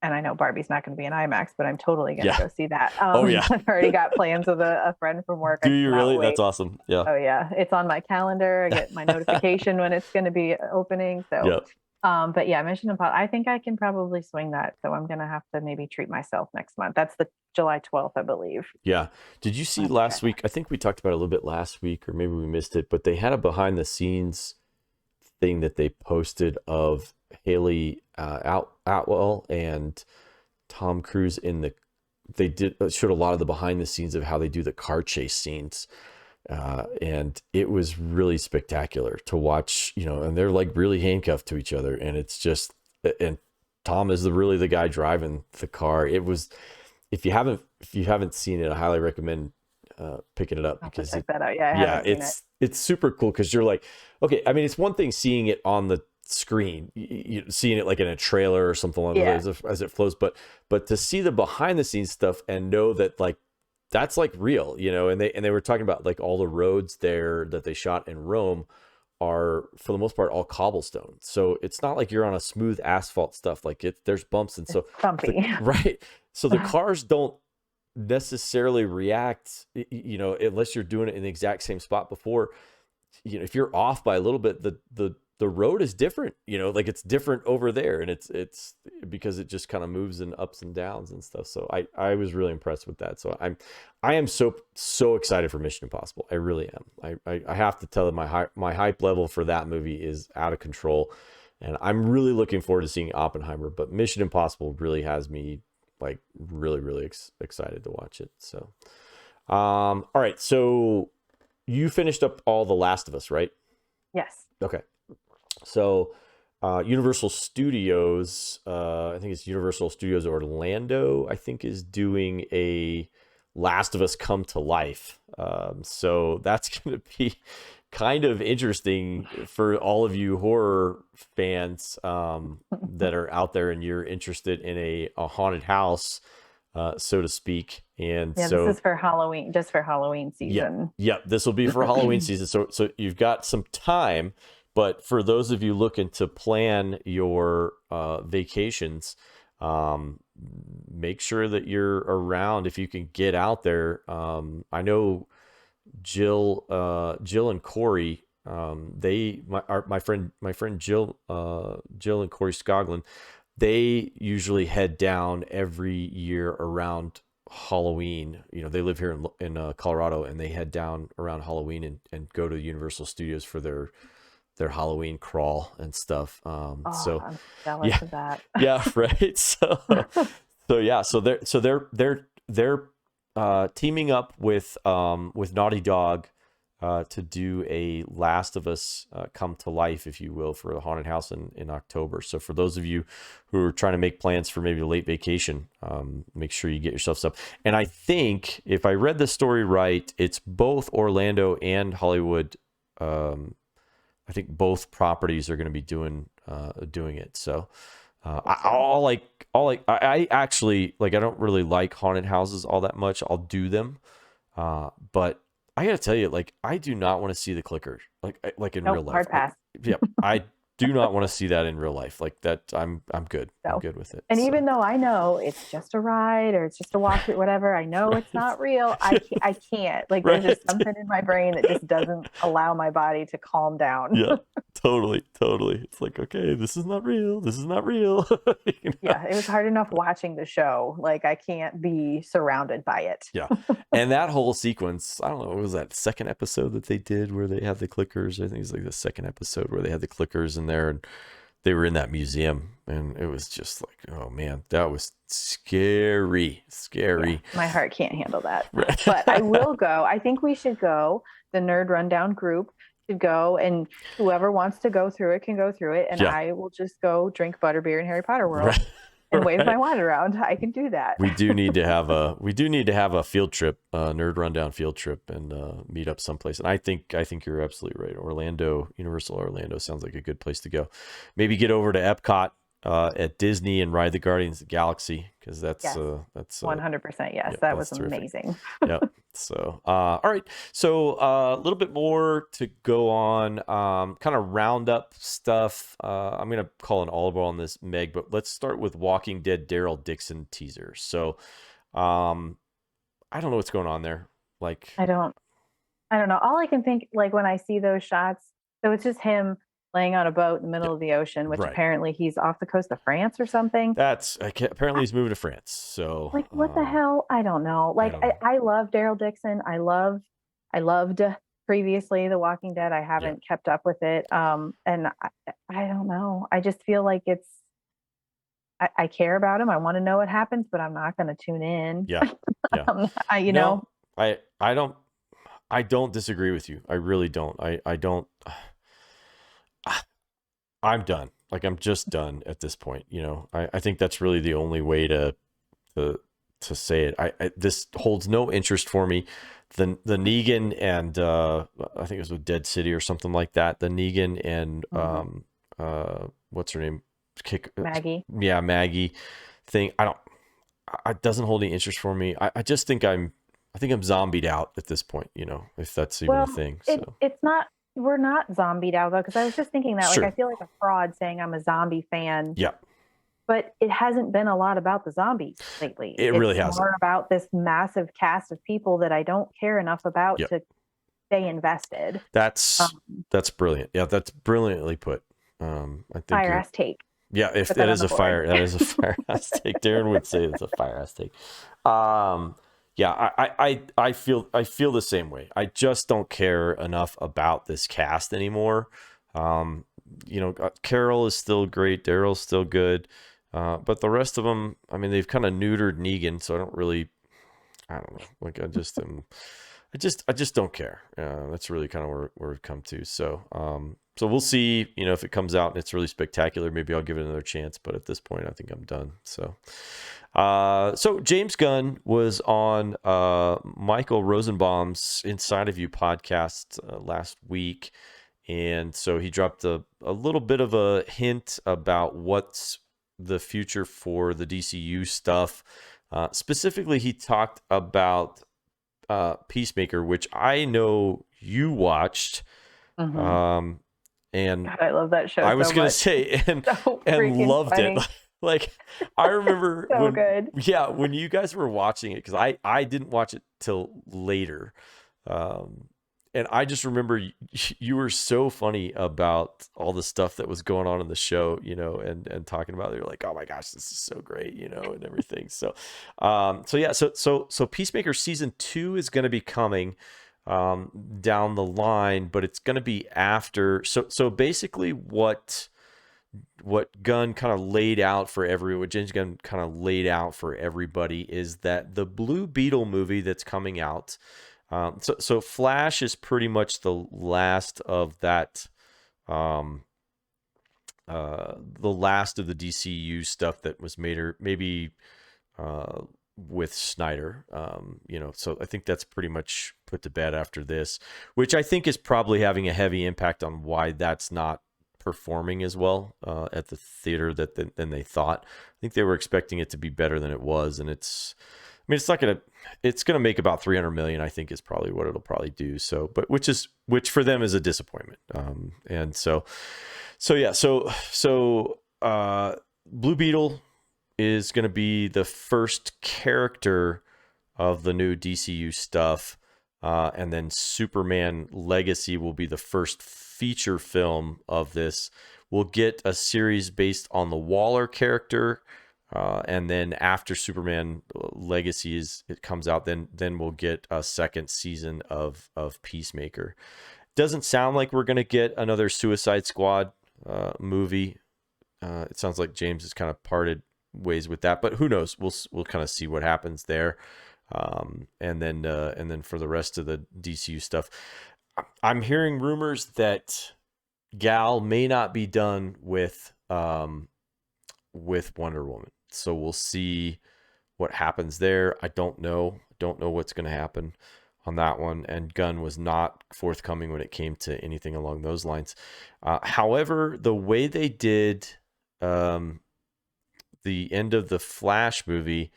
And I know Barbie's not going to be in IMAX, but I'm totally going to go see that. I've already got plans with a friend from work. Do you really? Wait. That's awesome. Yeah. Oh yeah. It's on my calendar. I get my notification when it's going to be opening. So, but yeah, Mission Impossible, I think I can probably swing that. So I'm going to have to maybe treat myself next month. That's the July 12th, I believe. Yeah. Did you see last week? I think we talked about it a little bit last week, or maybe we missed it, but they had a behind the scenes thing that they posted of Haley Atwell and Tom Cruise they showed a lot of the behind the scenes of how they do the car chase scenes, and it was really spectacular to watch. And they're like really handcuffed to each other, and it's just, and Tom is really the guy driving the car. It was, if you haven't seen it, I highly recommend picking it up, because check that out. It's super cool, because you're like, okay, I mean, it's one thing seeing it on the screen, seeing it like in a trailer or something like that as it flows, but to see the behind the scenes stuff and know that like that's like real, and they were talking about like all the roads there that they shot in Rome are for the most part all cobblestone, so it's not like you're on a smooth asphalt stuff. Like there's bumps, and so bumpy. Right, so the cars don't necessarily react, unless you're doing it in the exact same spot before. If you're off by a little bit, the road is different, like it's different over there, and it's because it just kind of moves in ups and downs and stuff. So I was really impressed with that. So I am so excited for Mission Impossible. I really am. I have to tell that my hype level for that movie is out of control. And I'm really looking forward to seeing Oppenheimer, but Mission Impossible really has me like really excited to watch it. So, all right. So you finished up all The Last of Us, right? Yes. Okay. So, Universal Studios, I think it's Universal Studios Orlando, I think is doing a Last of Us Come to Life. So that's going to be kind of interesting for all of you horror fans that are out there and you're interested in a haunted house, so to speak. And Yeah, so this is for Halloween, just for Halloween season. yeah, this will be for Halloween season. So you've got some time, but for those of you looking to plan your vacations, make sure that you're around if you can get out there. I know Jill and Corey, my friend Jill and Corey Scoglin, they usually head down every year around Halloween. You know, they live here in Colorado, and they head down around Halloween and go to Universal Studios for their Halloween crawl and stuff. So I'm jealous of that. yeah, right. So they're teaming up with Naughty Dog to do a Last of Us Come to Life, if you will, for a haunted house in October. So for those of you who are trying to make plans for maybe a late vacation, make sure you get yourself stuff. And I think if I read the story right, it's both Orlando and Hollywood. I think both properties are going to be doing it. So I actually like, I don't really like haunted houses all that much. I'll do them. But I got to tell you, like, I do not want to see the clickers like in real life. Hard pass. I do not want to see that in real life. Like that. I'm good. No. I'm good with it. And even though I know it's just a ride or it's just a walk, whatever, I know it's not real. I can't. Like there's just something in my brain that just doesn't allow my body to calm down. Yeah, totally. It's like, okay, this is not real. This is not real. You know? Yeah, it was hard enough watching the show. Like I can't be surrounded by it. Yeah. And that whole sequence, I don't know, what was that second episode that they did where they had the clickers? I think it's like the second episode where they had the clickers in there and they were in that museum, and it was just like, oh man, that was scary. Yeah, my heart can't handle that. Right. But I will go. I think we should go. The Nerd Rundown group should go, and whoever wants to go through it can go through it, and I will just go drink butterbeer in Harry Potter World. Right. And wave my wand around. I can do that. We do need to have a field trip, Nerd Rundown field trip, and meet up someplace. And I think you're absolutely right. Universal Orlando sounds like a good place to go. Maybe get over to Epcot at Disney and ride the Guardians of the Galaxy, because that's 100%. Yes, that was amazing. Yeah. So all right. So a little bit more to go on, kind of Roundup stuff. I'm gonna call an audible on this, Meg, but let's start with Walking Dead Darryl Dixon teaser. So I don't know what's going on there. Like I don't know. All I can think, like when I see those shots, so it's just him laying on a boat in the middle of the ocean, which apparently he's off the coast of France or something. Apparently he's moving to France. So like, what the hell? I don't know. Like, I love Darryl Dixon. I loved previously The Walking Dead. I haven't kept up with it. And I don't know. I just feel like I care about him. I want to know what happens, but I'm not going to tune in. Yeah. know, I don't disagree with you. I really don't. I don't. I'm done. Like, I'm just done at this point. You know, I think that's really the only way to say it. This holds no interest for me. The Negan and I think it was with Dead City or something like that. The Negan and what's her name? Maggie. Yeah, Maggie thing. It doesn't hold any interest for me. I just think I'm zombied out at this point. You know, if that's even a thing. So it's not. We're not zombied out though, because I was just thinking that, like, I feel like a fraud saying I'm a zombie fan. Yeah. But it hasn't been a lot about the zombies lately. It really hasn't. It's more about this massive cast of people that I don't care enough about to stay invested. That's brilliant. Yeah, that's brilliantly put. I think fire ass take. Yeah, if that is a fire ass take. Darren would say it's a fire ass take. Yeah, I feel the same way. I just don't care enough about this cast anymore. Carol is still great. Darryl's still good. But the rest of them, I mean, they've kind of neutered Negan, so I don't know. Like I just don't care. That's really kind of where we've come to. So we'll see, if it comes out and it's really spectacular, maybe I'll give it another chance. But at this point, I think I'm done. So James Gunn was on Michael Rosenbaum's Inside of You podcast last week. And so he dropped a little bit of a hint about what's the future for the DCU stuff. Specifically, he talked about Peacemaker, which I know you watched. Mm-hmm. And God, I love that show. I was so gonna much. say, and So and freaking loved funny. it. Like I remember So good. when you guys were watching it, because I didn't watch it till later, and I just remember you were so funny about all the stuff that was going on in the show, and talking about it. You're like, oh my gosh, this is so great, and everything. So Peacemaker season 2 is going to be coming down the line, but it's going to be after. So basically, what Gunn kind of laid out for what James Gunn kind of laid out for everybody is that the Blue Beetle movie that's coming out. So Flash is pretty much the last of that, the last of the DCU stuff that was made, or maybe with Snyder. So I think that's pretty much put to bed after this, which I think is probably having a heavy impact on why that's not performing as well at the theater than they thought. I think they were expecting it to be better than it was, and it's gonna make about 300 million, I think, is probably what it'll probably do. So, but which for them is a disappointment. And so Blue Beetle is going to be the first character of the new DCU stuff, and then Superman Legacy will be the first feature film of this. We'll get a series based on the Waller character. And then after Superman Legacy comes out, then we'll get a second season of Peacemaker. Doesn't sound like we're gonna get another Suicide Squad movie. It sounds like James has kind of parted ways with that, but who knows? We'll kind of see what happens there. And then for the rest of the DCU stuff, I'm hearing rumors that Gal may not be done with Wonder Woman. So we'll see what happens there. I don't know what's going to happen on that one. And Gunn was not forthcoming when it came to anything along those lines. However, the way they did the end of the Flash movie,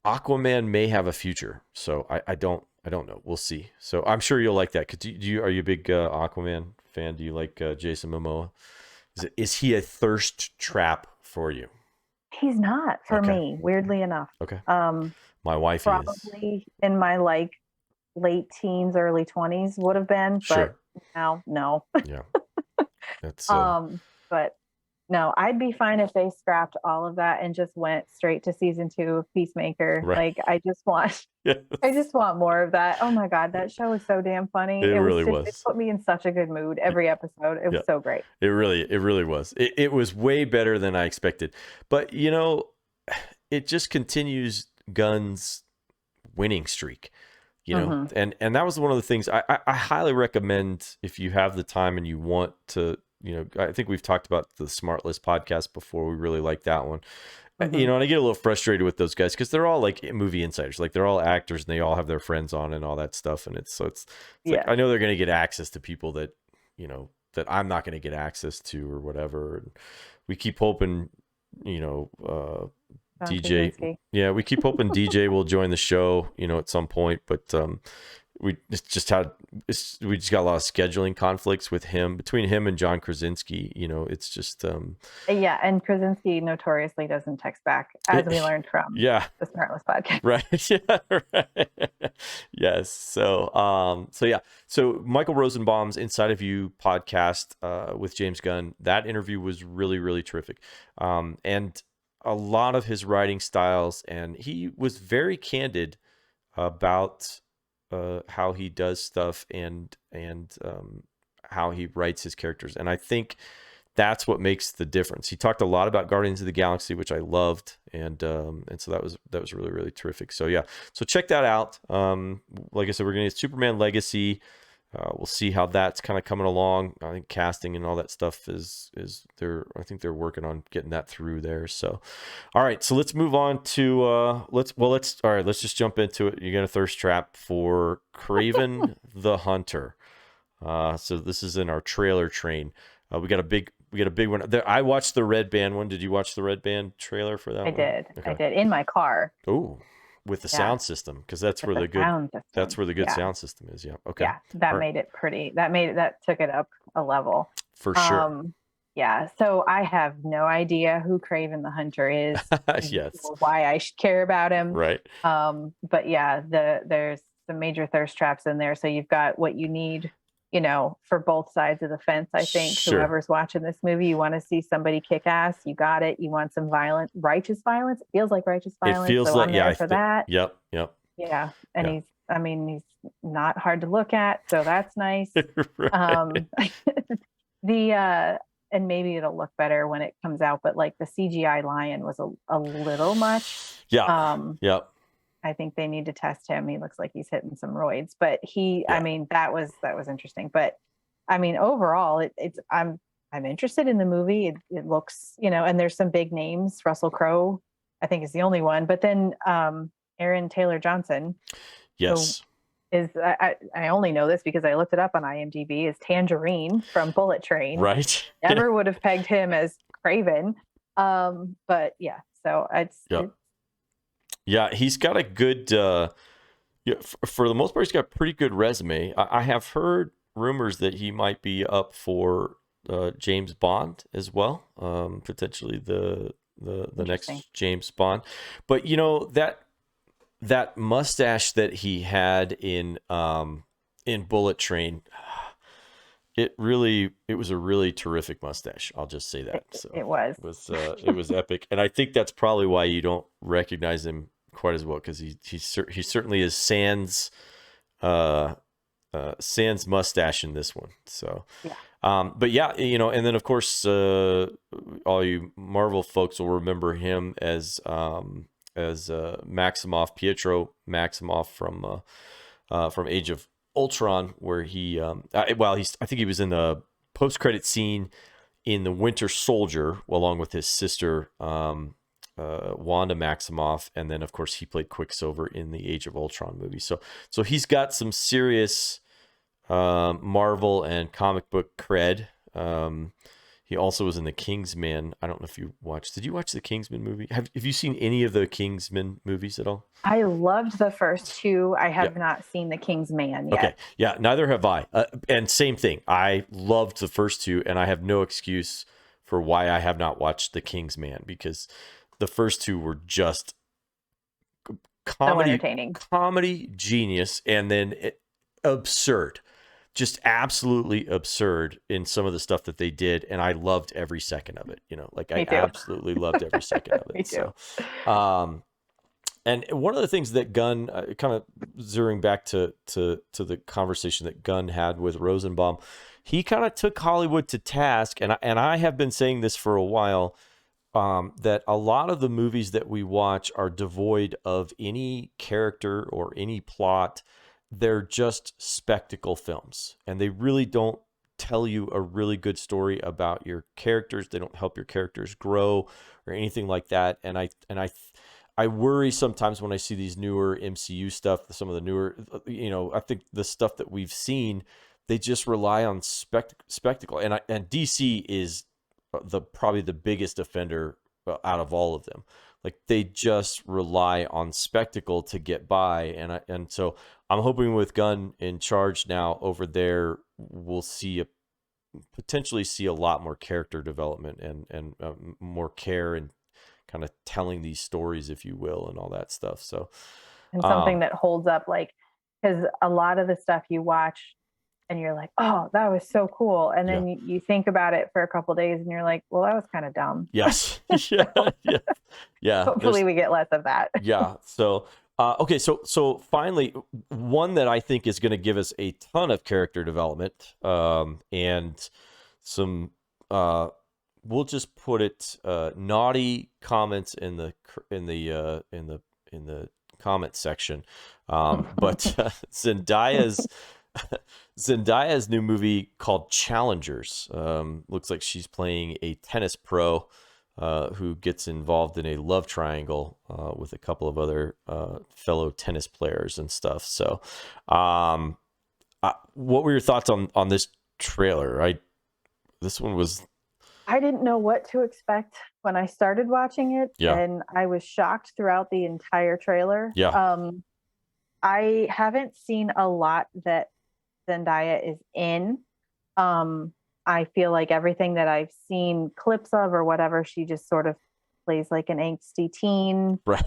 Aquaman may have a future. So I don't know. We'll see. So I'm sure you'll like that. Are you a big Aquaman fan? Do you like Jason Momoa? Is he a thirst trap for you? He's not for me, weirdly enough. Okay. My wife probably in my late teens, early 20s would have been, but now no. Yeah. That's but no, I'd be fine if they scrapped all of that and just went straight to season 2 of Peacemaker. Right. Like I just want more of that. Oh my God, that show was so damn funny. It really was. It put me in such a good mood every episode. It was so great. It really was. It was way better than I expected. But it just continues Gunn's winning streak. And that was one of the things I highly recommend if you have the time and you want to. I think we've talked about the Smart List podcast before. We really like that one. And I get a little frustrated with those guys because they're all like movie insiders. Like they're all actors and they all have their friends on and all that stuff. And it's like, I know they're going to get access to people that, that I'm not going to get access to or whatever. And we keep hoping, DJ. Yeah, we keep hoping DJ will join the show, at some point. But we just got a lot of scheduling conflicts between him and John Krasinski. It's just and Krasinski notoriously doesn't text back, as we learned from the Smartless podcast. Right. Yes. So Michael Rosenbaum's Inside of You podcast with James Gunn, that interview was really, really terrific. And a lot of his writing styles, and he was very candid about how he does stuff and how he writes his characters. And I think that's what makes the difference. He talked a lot about Guardians of the Galaxy, which I loved, and so that was really, really terrific. So yeah, so check that out. Like I said, we're gonna get Superman Legacy. We'll see how that's kind of coming along. I think casting and all that stuff is I think they're working on getting that through there. So, all right, so let's move on to let's just jump into it. You got a thirst trap for Kraven the Hunter. So this is in our trailer train. We got a big one. I watched the Red Band one. Did you watch the Red Band trailer for that one? I did in my car. Oh, with the sound system, because that's where the good sound system is. Yeah. Okay. Yeah, that made it pretty. That took it up a level for sure. Yeah. So I have no idea who Kraven the Hunter is. Yes. Or why I should care about him. Right. But yeah, there's some major thirst traps in there. So you've got what you need, for both sides of the fence. I think whoever's watching this movie, you want to see somebody kick ass. You got it. You want some righteous violence. It feels like righteous violence. It feels so like, I'm there for that. Yep. Yeah. And he's not hard to look at. So that's nice. Right. And maybe it'll look better when it comes out, but like the CGI lion was a little much. Yeah. Yep. I think they need to test him. He looks like he's hitting some roids, but that was interesting. But I mean, overall, I'm interested in the movie. It looks, and there's some big names. Russell Crowe, I think, is the only one. But then Aaron Taylor Johnson, yes, I only know this because I looked it up on IMDb. Is Tangerine from Bullet Train. Right? Never would have pegged him as Kraven. But yeah, so yeah, he's got a good, for the most part, he's got a pretty good resume. I have heard rumors that he might be up for James Bond as well, potentially the next James Bond. But that mustache that he had in Bullet Train, it was a really terrific mustache. I'll just say that. So it was epic, and I think that's probably why you don't recognize him quite as well, because he certainly is sans mustache in this one. So, but yeah, and then of course, all you Marvel folks will remember him as Maximoff, Pietro Maximoff from Age of Ultron, where I think he was in the post-credit scene in The Winter Soldier along with his sister Wanda Maximoff, and then of course he played Quicksilver in the Age of Ultron movie. So he's got some serious Marvel and comic book cred. He also was in the Kingsman. I don't know if you watched. Did you watch the Kingsman movie? Have you seen any of the Kingsman movies at all? I loved the first two. I have not seen the Kingsman yet. Okay, yeah, neither have I. And same thing. I loved the first two, and I have no excuse for why I have not watched the Kingsman, because the first two were just comedy genius, and then absurd. Just absolutely absurd in some of the stuff that they did, and I loved every second of it. I absolutely loved every second of it. Me too. So, and one of the things that Gunn, kind of zeroing back to the conversation that Gunn had with Rosenbaum, he kind of took Hollywood to task, and I have been saying this for a while, that a lot of the movies that we watch are devoid of any character or any plot. They're just spectacle films, and they really don't tell you a really good story about your characters. They don't help your characters grow or anything like that. And I worry sometimes when I see these newer MCU stuff, some of the newer, I think the stuff that we've seen, they just rely on spectacle. And DC is probably the biggest offender out of all of them. Like, they just rely on spectacle to get by, and so I'm hoping with Gunn in charge now over there, we'll potentially see a lot more character development and more care and kind of telling these stories, if you will, and all that stuff. So, and something that holds up, because a lot of the stuff you watch and you're like, oh, that was so cool. And then you think about it for a couple of days and you're like, well, that was kind of dumb. Yes. Yeah. Hopefully we get less of that. Yeah. So, okay. So finally, one that I think is going to give us a ton of character development, and some we'll just put it naughty comments in the comment section. But Zendaya's new movie called Challengers looks like she's playing a tennis pro who gets involved in a love triangle with a couple of other fellow tennis players and stuff. So, what were your thoughts on this trailer? This one was. I didn't know what to expect when I started watching it, Yeah. and I was shocked throughout the entire trailer. Yeah. I haven't seen a lot that Zendaya is in. I feel like everything that I've seen clips of or whatever, she just sort of plays like an angsty teen. Right.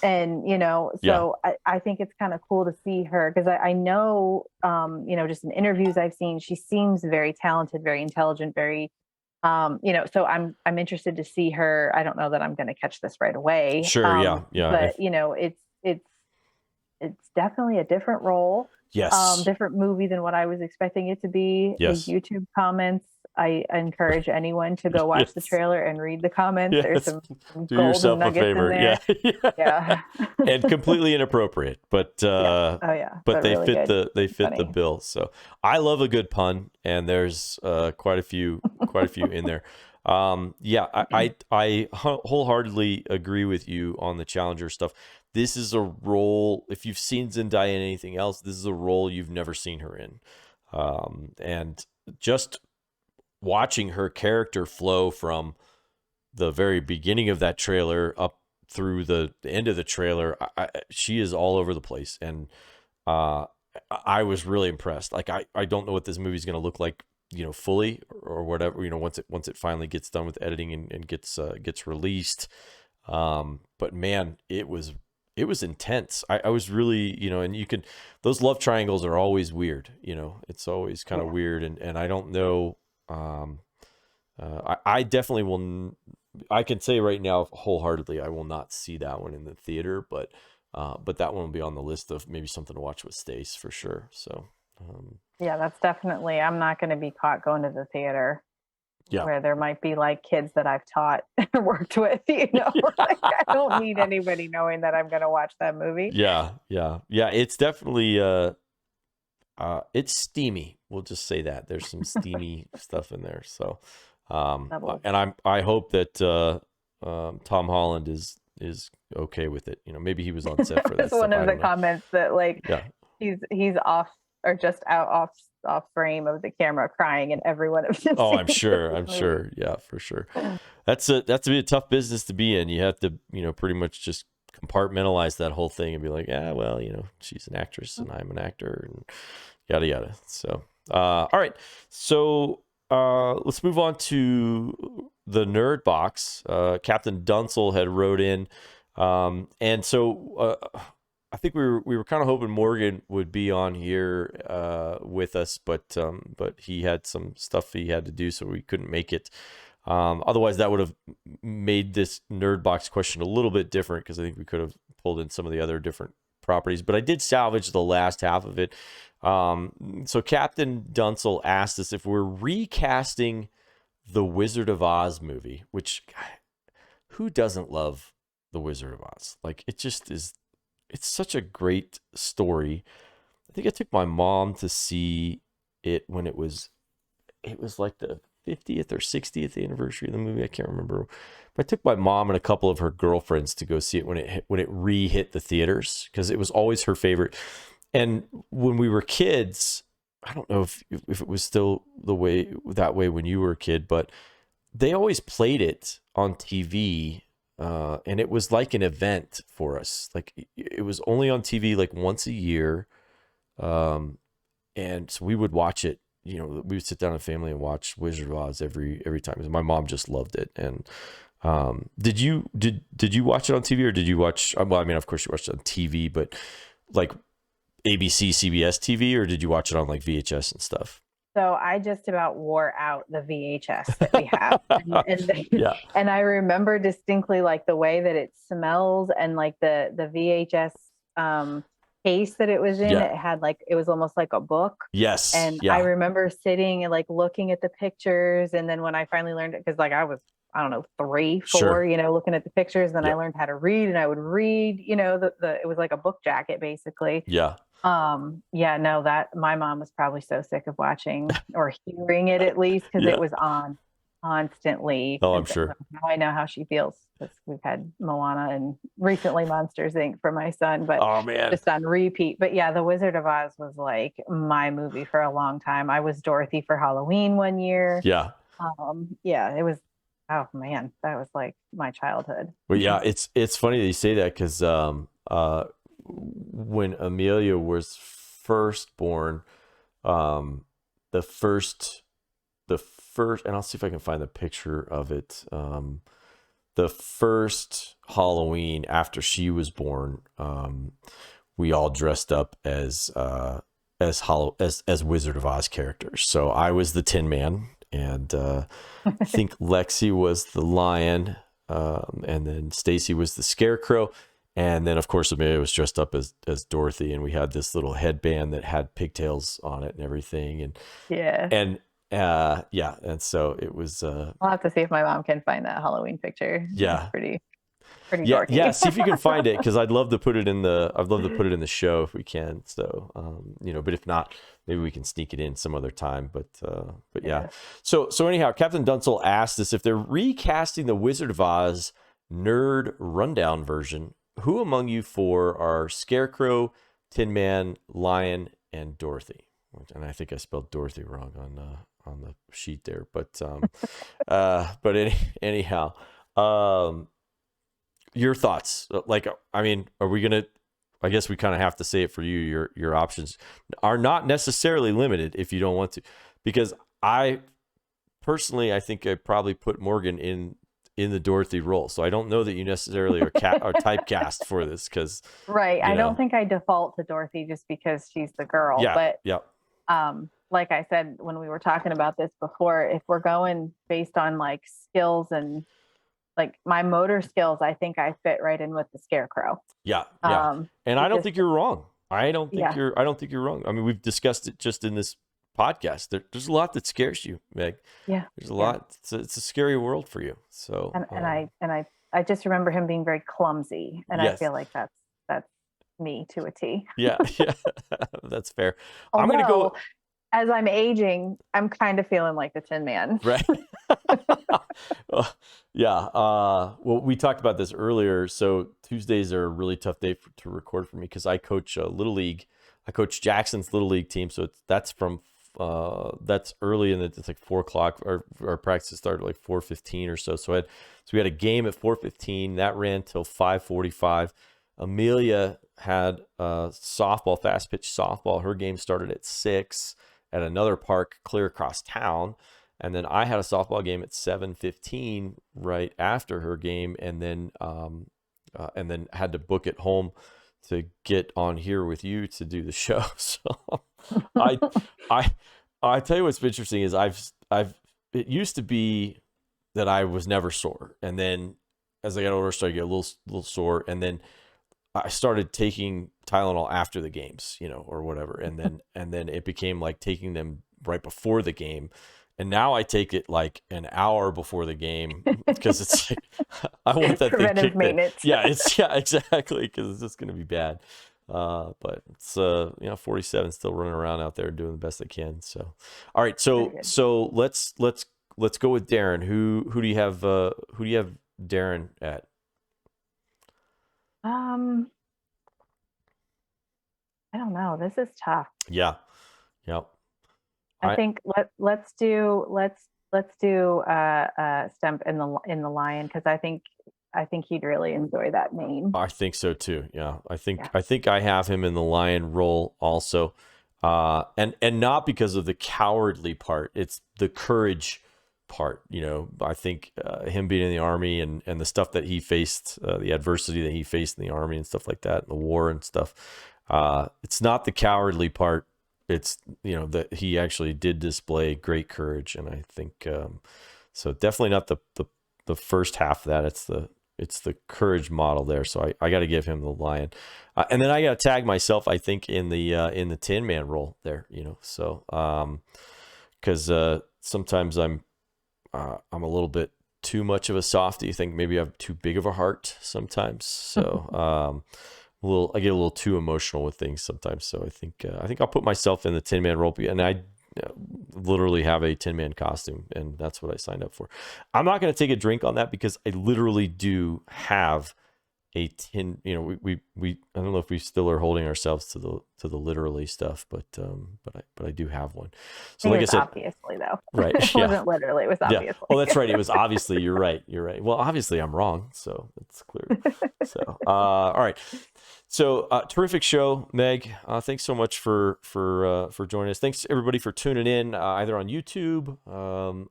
And, you know, so I think it's kind of cool to see her because I know, you know, just in interviews I've seen, she seems very talented, very intelligent, very, you know, so I'm interested to see her. I don't know that I'm going to catch this right away. Sure. Yeah. But, you know, it's definitely a different role. Yes. Different movie than what I was expecting it to be. Yes. The YouTube comments, I encourage anyone to go watch the trailer and read the comments. Yes. There's some Do golden yourself a nuggets favor. in there. Yeah. And completely inappropriate, but Oh yeah. but they really fit good. the Funny. bill. So I love a good pun, and there's quite a few in there. I wholeheartedly agree with you on the Challenger stuff. This is a role, if you've seen Zendaya in anything else, this is a role you've never seen her in. And just watching her character flow from the very beginning of that trailer up through the end of the trailer, she is all over the place. And I was really impressed. Like, I don't know what this movie's going to look like, you know, fully or whatever, you know, once it finally gets done with editing and gets released. But man, it was intense. I was really, you know, and those love triangles are always weird, you know, it's always kind of weird. And I don't know, I definitely will, I can say right now, wholeheartedly, I will not see that one in the theater, but that one will be on the list of maybe something to watch with Stace for sure. So, yeah, that's definitely, I'm not going to be caught going to the theater. Yeah. Where there might be like kids that I've taught or worked with, you know, like, I don't need anybody knowing that I'm going to watch that movie. Yeah. It's definitely, it's steamy. We'll just say that there's some steamy stuff in there. So, and I hope that, Tom Holland is okay with it. You know, maybe he was on set for that. That's one of the comments that like, he's off or just off frame of the camera crying in every one of his I'm sure. Yeah, for sure. That's a tough business to be in. You have to, you know, pretty much just compartmentalize that whole thing and be like, yeah, well, you know, she's an actress and I'm an actor and yada yada. So all right. So let's move on to the nerd box. Captain Dunsel had wrote in, and so I think we were kind of hoping Morgan would be on here with us, but he had some stuff he had to do, so we couldn't make it. Otherwise, that would have made this nerd box question a little bit different, because I think we could have pulled in some of the other different properties. But I did salvage the last half of it. So Captain Dunsel asked us if we're recasting the Wizard of Oz movie, which, who doesn't love the Wizard of Oz? Like, it just is. It's such a great story. I think I took my mom to see it when it was like the 50th or 60th anniversary of the movie. I can't remember. But I took my mom and a couple of her girlfriends to go see it when it re-hit the theaters, because it was always her favorite. And when we were kids, I don't know if it was still that way when you were a kid, but they always played it on TV. And it was like an event for us. Like, it was only on TV like once a year. And so we would watch it, you know, we would sit down as a family and watch Wizard of Oz every time. My mom just loved it. And, did you watch it on TV, or did you watch, well, I mean, of course you watched it on TV, but like ABC, CBS TV, or did you watch it on like VHS and stuff? So I just about wore out the VHS that we have. Yeah. And I remember distinctly like the way that it smells, and like the VHS case that it was in, Yeah. it had like, it was almost like a book. Yes. And Yeah. I remember sitting and like looking at the pictures. And then when I finally learned it, because like I was, I don't know, 3, 4, Sure. you know, looking at the pictures, then I Yep. learned how to read, and I would read, you know, it was like a book jacket basically. Yeah. Yeah, no, that my mom was probably so sick of watching or hearing it, at least, because Yeah. it was on constantly. Oh, I'm And sure. now I know how she feels, because we've had Moana and recently Monsters Inc. for my son, but Oh man. just on repeat. But yeah, The Wizard of Oz was like my movie for a long time. I was Dorothy for Halloween one year. Yeah. Yeah, it was, oh man, that was like my childhood. Well, yeah, it's funny that you say that, because when Amelia was first born, the first, and I'll see if I can find the picture of it. The first Halloween after she was born, we all dressed up as Wizard of Oz characters. So I was the Tin Man, and I think Lexi was the lion, and then Stacy was the scarecrow, and then of course Amelia was dressed up as Dorothy, and we had this little headband that had pigtails on it and everything, and Yeah. and so it was. I'll have to see if my mom can find that Halloween picture. Yeah. It's pretty Yeah, dorky. yeah. See if you can find it, because I'd love to put it in the show if we can. So, but if not, maybe we can sneak it in some other time. But yeah. So anyhow, Captain Dunsel asked us if they're recasting the Wizard of Oz nerd rundown version, who among you 4 are Scarecrow, Tin Man, Lion, and Dorothy? And I think I spelled Dorothy wrong on the sheet there, but anyhow. Your thoughts? Like, I mean, are we gonna? I guess we kind of have to say it for you. Your options are not necessarily limited if you don't want to, because I personally, I think I probably put Morgan in the Dorothy role. So I don't know that you necessarily are typecast for this, because Right. I don't think I default to Dorothy just because she's the girl. Yeah, But yeah, like I said when we were talking about this before, if we're going based on like skills and like my motor skills, I think I fit right in with the Scarecrow. yeah. And I don't because- think you're wrong. I don't think Yeah. you're wrong. I mean, we've discussed it just in this podcast. There's a lot that scares you, Meg. Yeah. There's a lot. It's a scary world for you. So And I just remember him being very clumsy, and I Yes. feel like that's me to a T. yeah, that's fair. I'm gonna go. Although, as I'm aging, I'm kind of feeling like the Tin Man. Right. Yeah. Well, we talked about this earlier. So Tuesdays are a really tough day to record for me, because I coach Little League. I coach Jackson's Little League team. So that's early, and it's like 4:00. Our practice started at like 4:15 or so. So we had a game at 4:15 that ran till 5:45. Amelia had softball, fast pitch softball. Her game started at 6 at another park clear across town. And then I had a softball game at 7:15 right after her game, and then had to book it home to get on here with you to do the show. So I tell you what's interesting is it used to be that I was never sore, and then as I got older, I started to get a little sore, and then I started taking Tylenol after the games, or whatever, and then it became like taking them right before the game. And now I take it like an hour before the game, because it's like, I want that thing Preventive kicked in. maintenance. Yeah, exactly, because it's just going to be bad. But it's 47 still running around out there doing the best they can. So, all right, so let's go with Darren. Who do you have? Who do you have Darren at? I don't know. This is tough. Yeah. I think let's do Stump in the Lion, because I think he'd really enjoy that name. I think so too. Yeah. I think I have him in the Lion role also. And not because of the cowardly part, it's the courage part. I think him being in the Army and the stuff that he faced, the adversity that he faced in the Army and stuff like that, and the war and stuff. It's not the cowardly part. It's, that he actually did display great courage. And I think, so definitely not the first half of that. It's the it's the courage model there. So I got to give him the lion, and then I got to tag myself, I think, in the Tin Man role there. So because sometimes I'm a little bit too much of a softie. I think maybe I have too big of a heart sometimes. So I get a little too emotional with things sometimes. So I think I'll put myself in the Tin Man role, and I literally have a Tin Man costume, and that's what I signed up for. I'm not going to take a drink on that because I literally do have a tin. We I don't know if we still are holding ourselves to the literally stuff, but I do have one. So like I said, obviously though, right? It wasn't literally. It was obviously. Yeah. Oh, that's right. It was obviously. You're right. Well, obviously I'm wrong, so it's clear. So all right. So terrific show, Meg. Thanks so much for joining us. Thanks everybody for tuning in, either on YouTube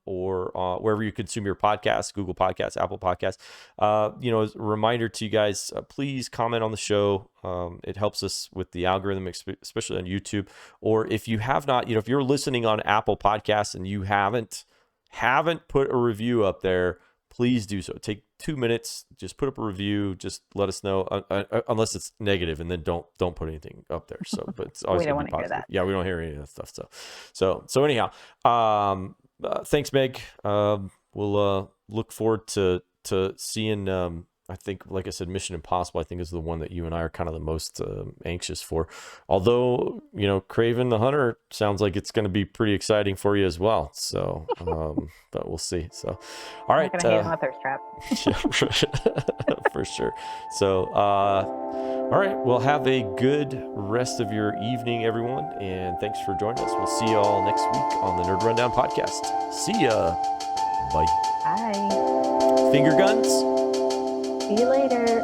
or wherever you consume your podcasts, Google Podcasts, Apple Podcasts. As a reminder to you guys, please comment on the show. It helps us with the algorithm, especially on YouTube. Or if you have not, if you're listening on Apple Podcasts and you haven't put a review up there, please do so. Take 2 minutes, just put up a review, just let us know, unless it's negative, and then don't put anything up there. So, but it's always we don't want to hear that. Yeah, we don't hear any of that stuff. So anyhow, thanks, Meg. We'll look forward to seeing. I think, like I said, Mission Impossible, I think, is the one that you and I are kind of the most anxious for. Although, Kraven the Hunter sounds like it's going to be pretty exciting for you as well. So, but we'll see. So, all right. I'm going to hate him with Thirst Trap. Yeah, for sure. So, all right. Well, have a good rest of your evening, everyone. And thanks for joining us. We'll see you all next week on the Nerd Rundown podcast. See ya. Bye. Bye. Finger guns. See you later.